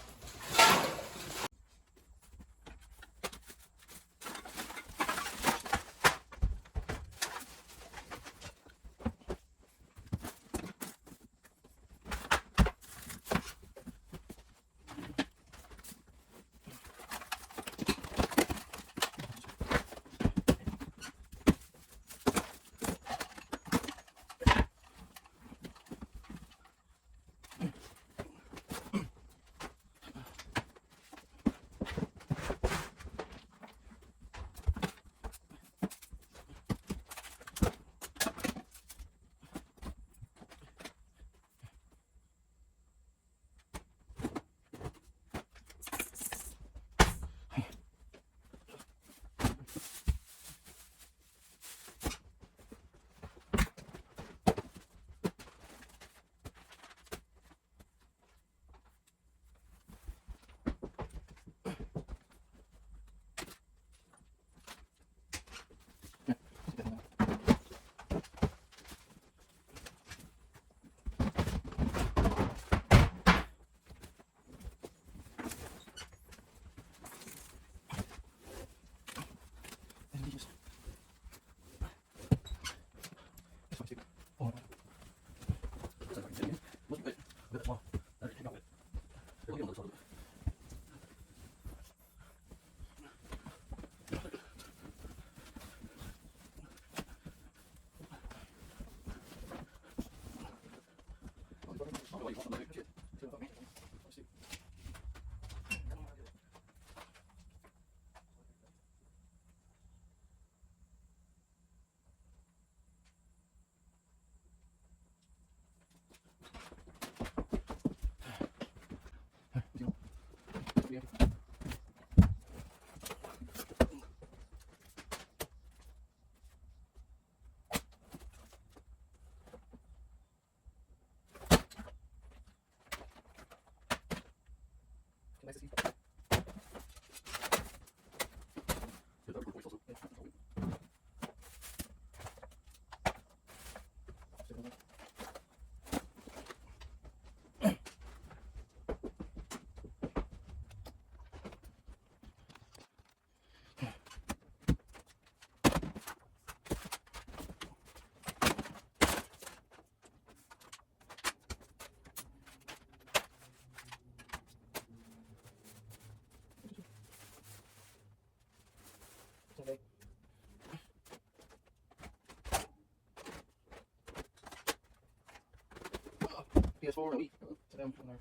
PS4 and Wii. Sit down on there.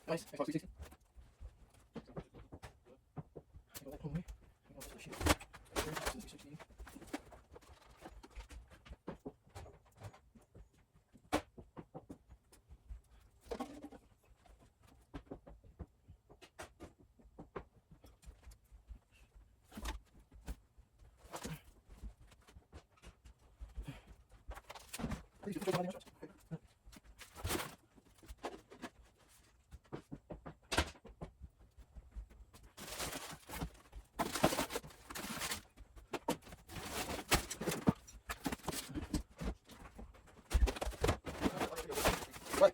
Nice. Xbox 360. Go that home here. Go this shit. 360. Right.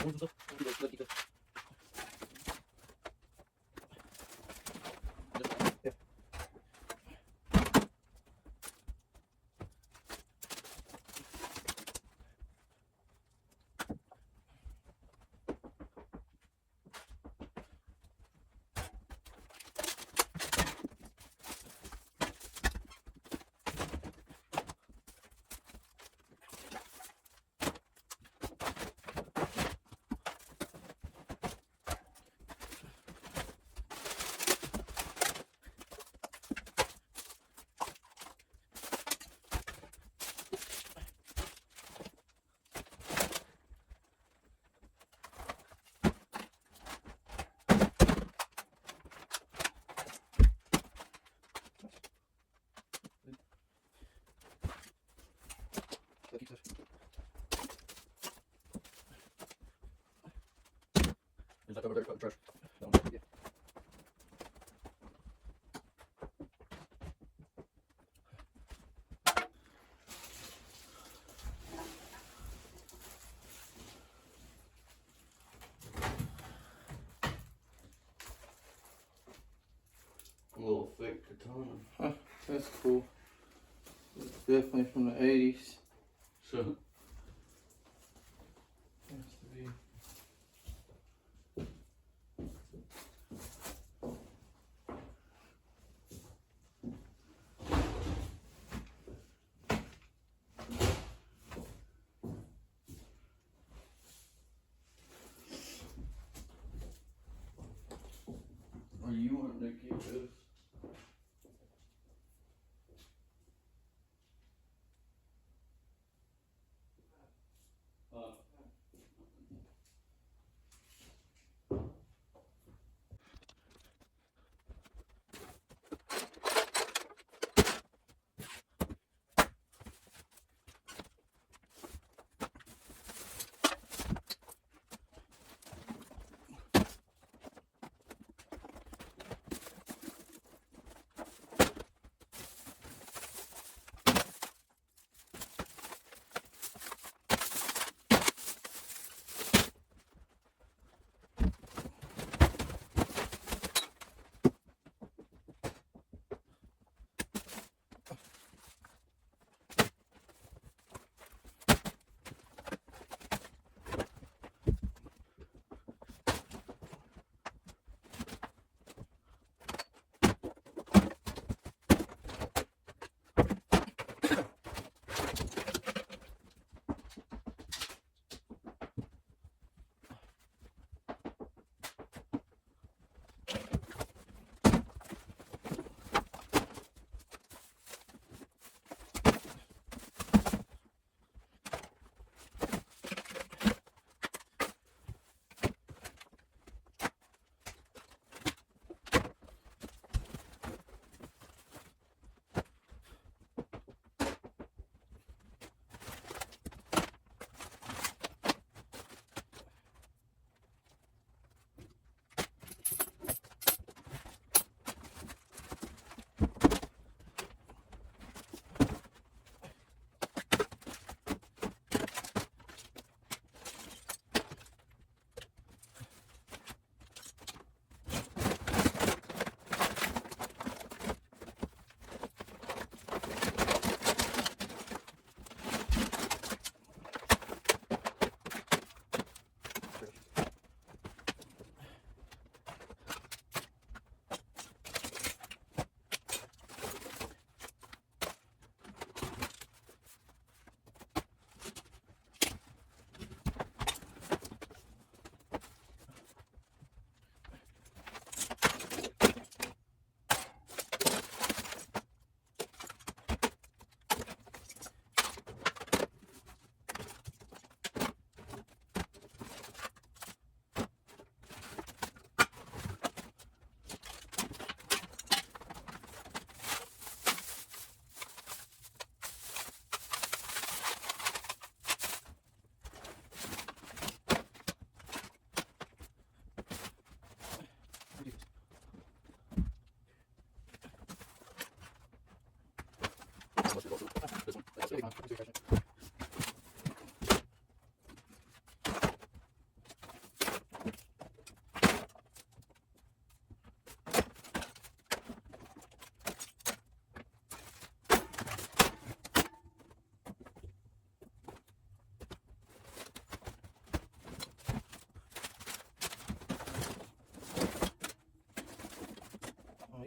Jesus. What's it? There's like over there, trash. No, yeah. A little thick katana. Huh, that's cool. It's definitely from the 80s. So, Has to be. are you wanting to keep this?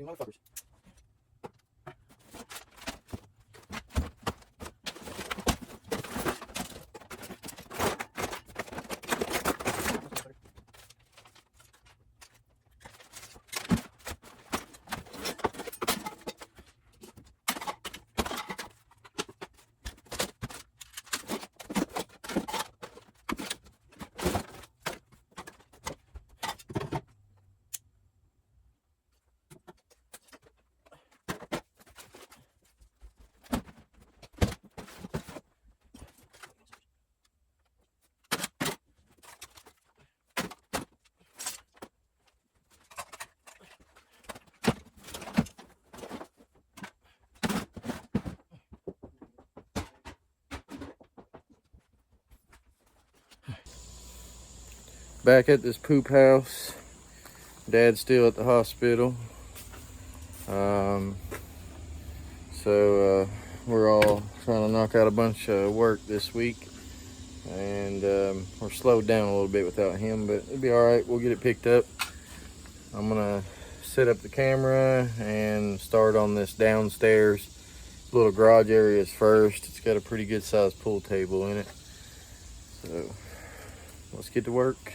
You motherfuckers. Back at this poop house. Dad's still at the hospital. So we're all trying to knock out a bunch of work this week. And we're slowed down a little bit without him, but it'll be all right. We'll get it picked up. I'm gonna set up the camera and start on this downstairs little garage areas first. It's got a pretty good sized pool table in it. So let's get to work.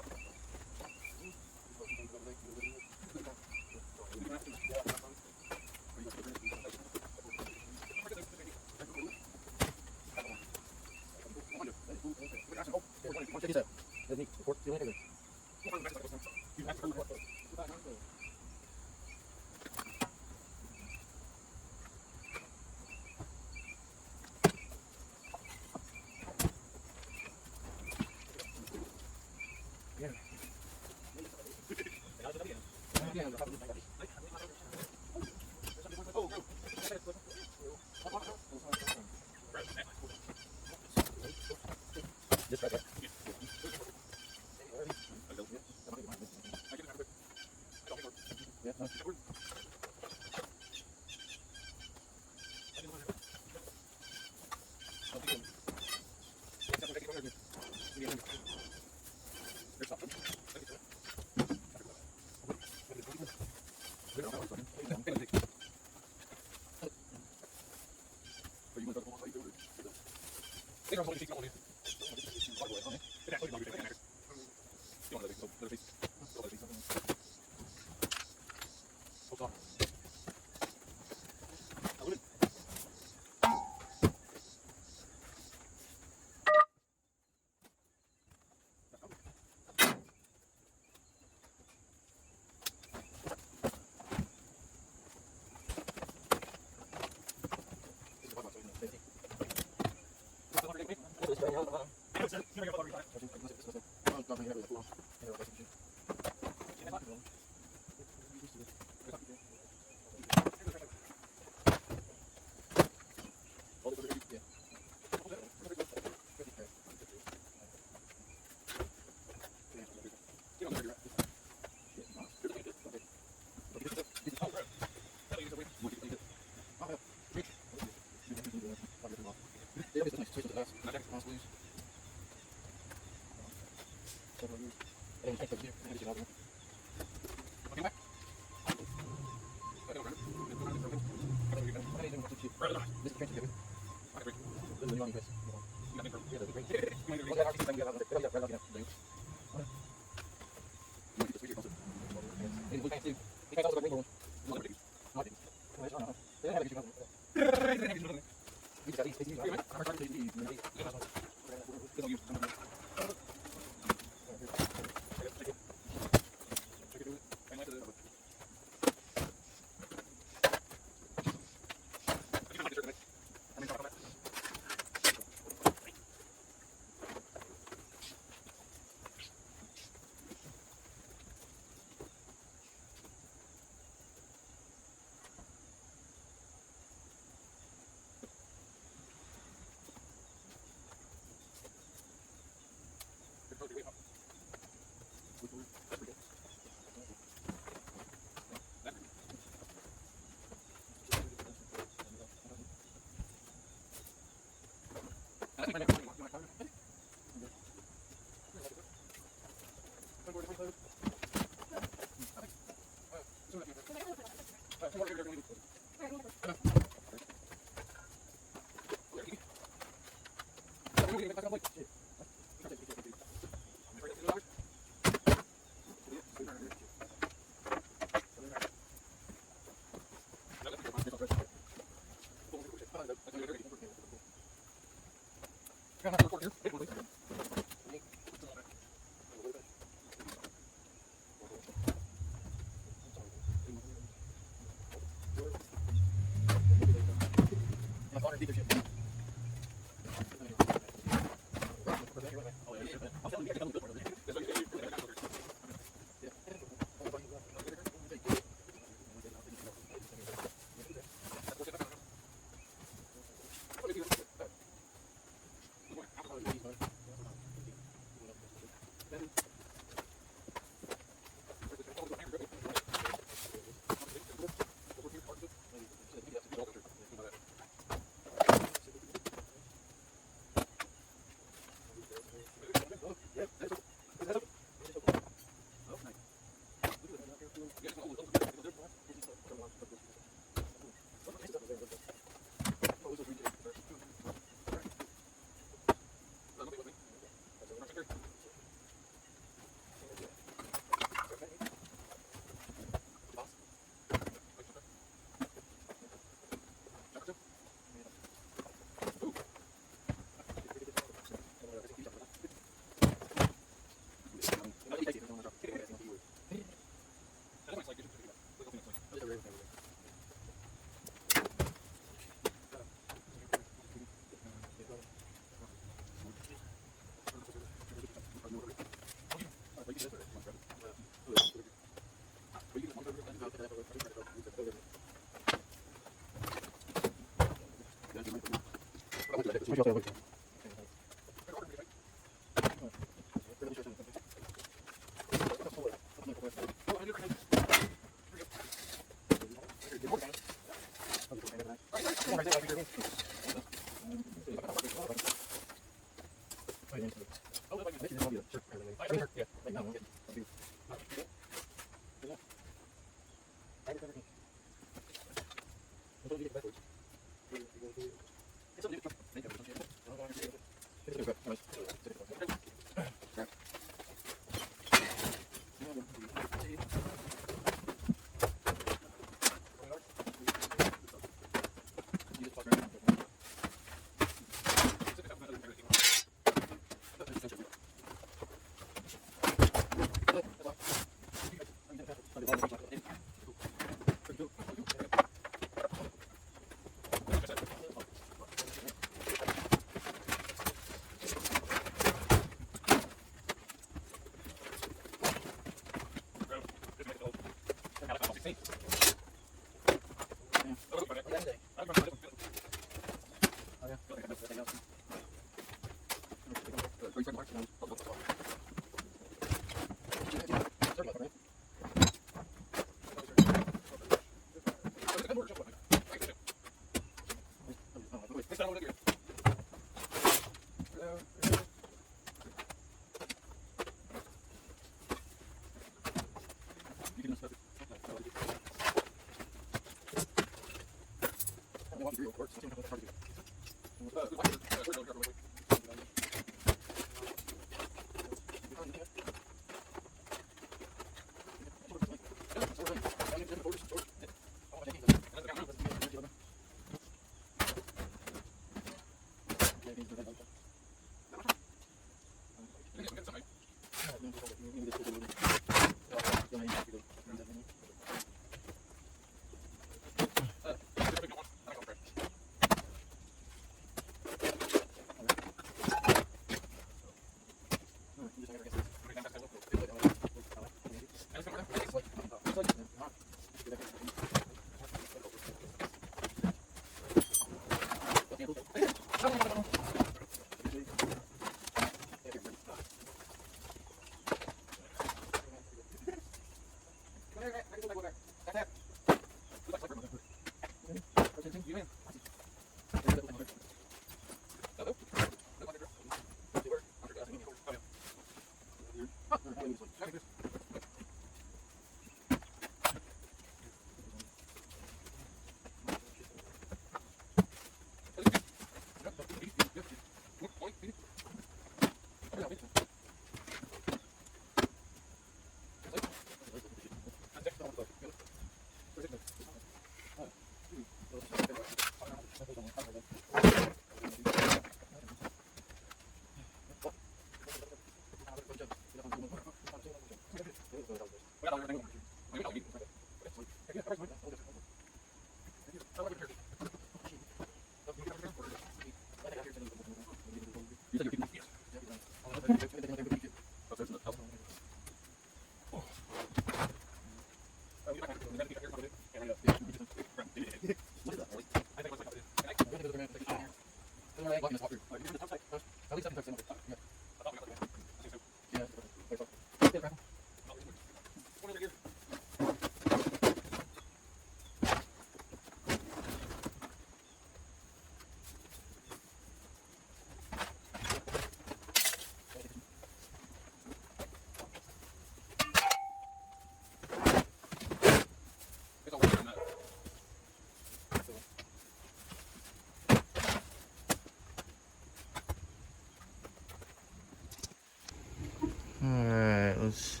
Alright, let's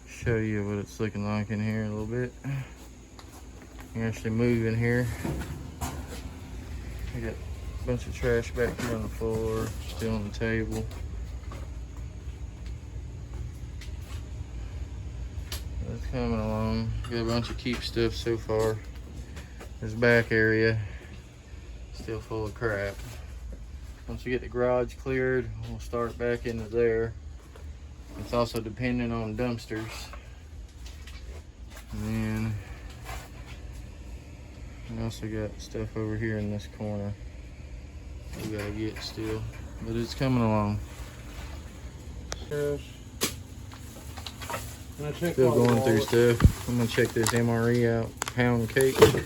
show you what it's looking like in here a little bit. You can actually move in here. I got a bunch of trash back here on the floor, still on the table. It's coming along. Got a bunch of keep stuff so far. This back area still full of crap. Once we get the garage cleared, we'll start back into there. It's also dependent on dumpsters. And then we also got stuff over here in this corner we gotta get still, but it's coming along. Yes. Still going through stuff. I'm gonna check this MRE out. Pound cake. See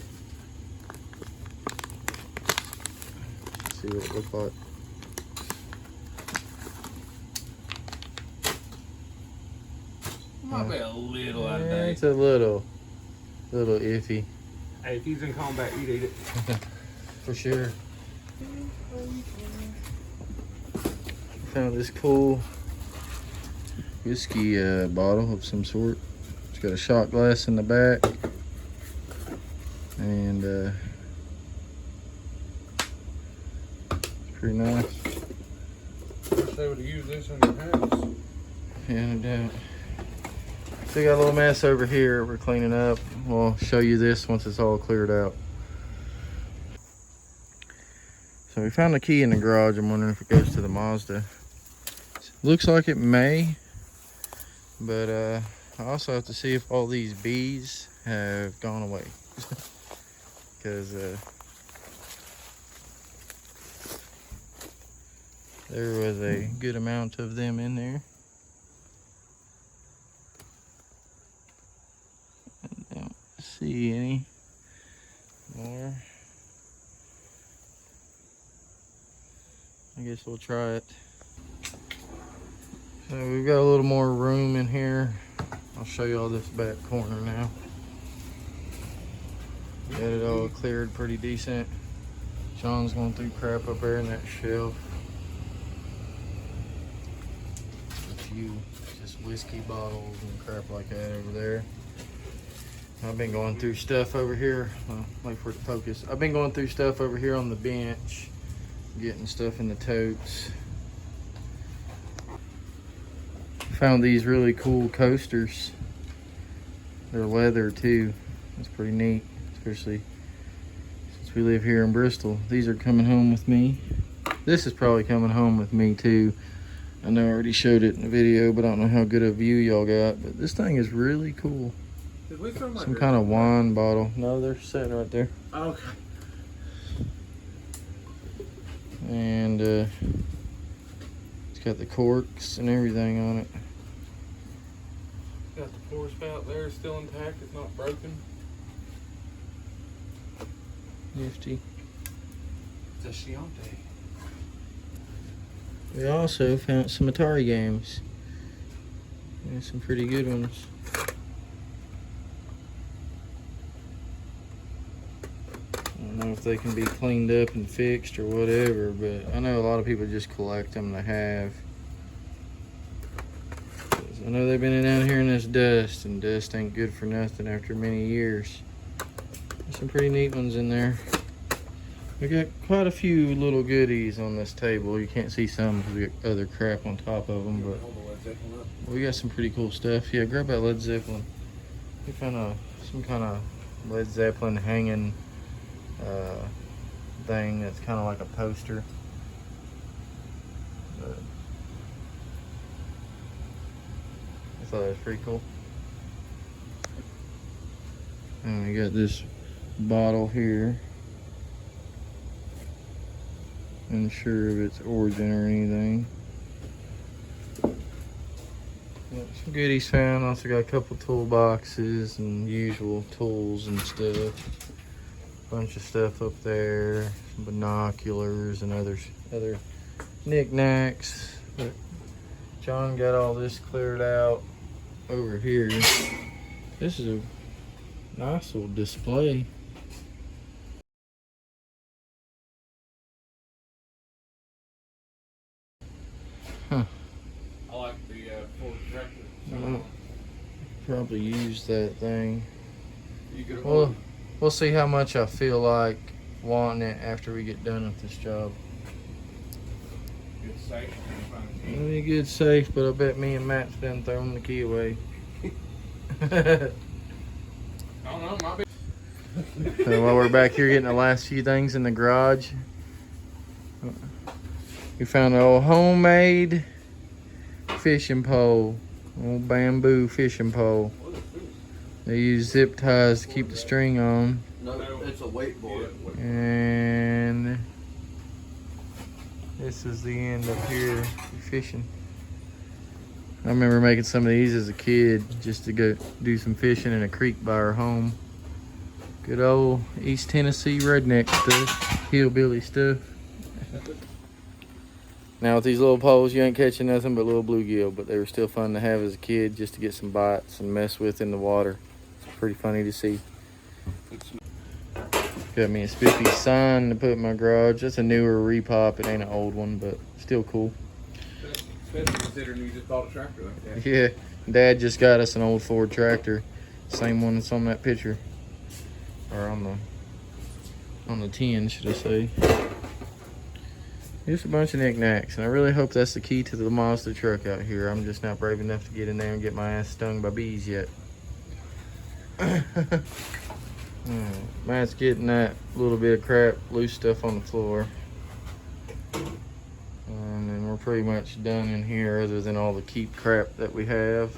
what it looks like. Might be a little out of date. It's a little iffy. Hey, if he's in combat, you'd eat it. For sure. Found this cool whiskey bottle of some sort. It's got a shot glass in the back. And it's pretty nice. Wish they would have used this in their house. Yeah, no doubt. Still got a little mess over here we're cleaning up. We'll show you this once it's all cleared out. So we found the key in the garage. I'm wondering if it goes to the Mazda. Looks like it may, but I also have to see if all these bees have gone away. Because there was a good amount of them in there. I don't see any more. I guess we'll try it. So we've got a little more room in here. I'll show you all this back corner now. Got it all cleared pretty decent. John's going through crap up there in that shelf. A few just whiskey bottles and crap like that over there. I've been going through stuff over here. Wait for it to focus. I've been going through stuff over here on the bench, getting stuff in the totes. Found these really cool coasters. They're leather too. That's pretty neat, especially since we live here in Bristol. These are coming home with me. This is probably coming home with me too. I know I already showed it in the video, but I don't know how good a view y'all got. But this thing is really cool. Some kind of wine bottle. No, they're sitting right there. Oh, okay. And it's got the corks and everything on it. Got the pour spout there, still intact. It's not broken. Nifty. It's a Chianti. We also found some Atari games. And some pretty good ones. I don't know if they can be cleaned up and fixed or whatever, but I know a lot of people just collect them to have. I know they've been down here in this dust, and dust ain't good for nothing after many years. There's some pretty neat ones in there. We got quite a few little goodies on this table. You can't see some because we got other crap on top of them, but we got some pretty cool stuff. Yeah, grab that Led Zeppelin. We found some kind of Led Zeppelin hanging thing that's kind of like a poster. But I thought that was pretty cool. And we got this bottle here. Unsure of its origin or anything. Got some goodies found. Also got a couple toolboxes and usual tools and stuff. Bunch of stuff up there. Some binoculars and other knickknacks. But John got all this cleared out over here. This is a nice little display. Huh. I like the Ford tractor. I'll probably use that thing. You could Well, we'll see how much I feel like wanting it after we get done with this job. Good safe. It'll be good safe, but I bet me and Matt's done thrown the key away. I don't know, might be. So while we're back here getting the last few things in the garage, we found an old homemade fishing pole, old bamboo fishing pole. They use zip ties to keep the string on. No, it's a wakeboard. And this is the end up here fishing. I remember making some of these as a kid just to go do some fishing in a creek by our home. Good old East Tennessee redneck stuff, hillbilly stuff. Now with these little poles, you ain't catching nothing but little bluegill, but they were still fun to have as a kid just to get some bites and mess with in the water. It's pretty funny to see. Got me a spiffy sign to put in my garage. That's a newer repop. It ain't an old one, but still cool. Especially considering you just bought a tractor like that. Yeah, Dad just got us an old Ford tractor. Same one that's on that picture. Or on the tin, should I say. Just a bunch of knickknacks, and I really hope that's the key to the Mazda truck out here. I'm just not brave enough to get in there and get my ass stung by bees yet. Matt's getting that little bit of crap, loose stuff on the floor. And then we're pretty much done in here other than all the keep crap that we have.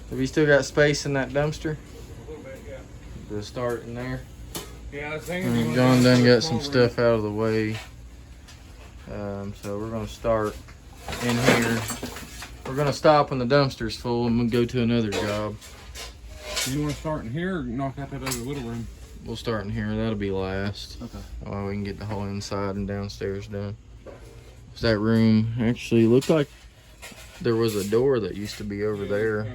Have you still got space in that dumpster? A little bit, yeah. To start in there? Yeah, I was thinking. John done got some stuff out of the way. So we're gonna start in here. We're gonna stop when the dumpster's full and we'll go to another job. You want to start in here or knock out that other little room? We'll start in here, that'll be last. Okay. We can get the whole inside and downstairs done. That room actually looked like there was a door that used to be over there.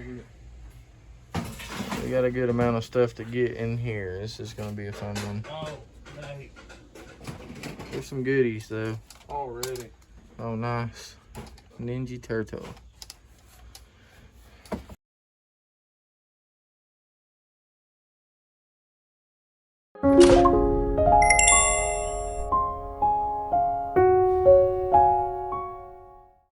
We got a good amount of stuff to get in here. This is gonna be a fun one. Oh, hey. There's some goodies though. Already. Oh, nice. Ninja turtle.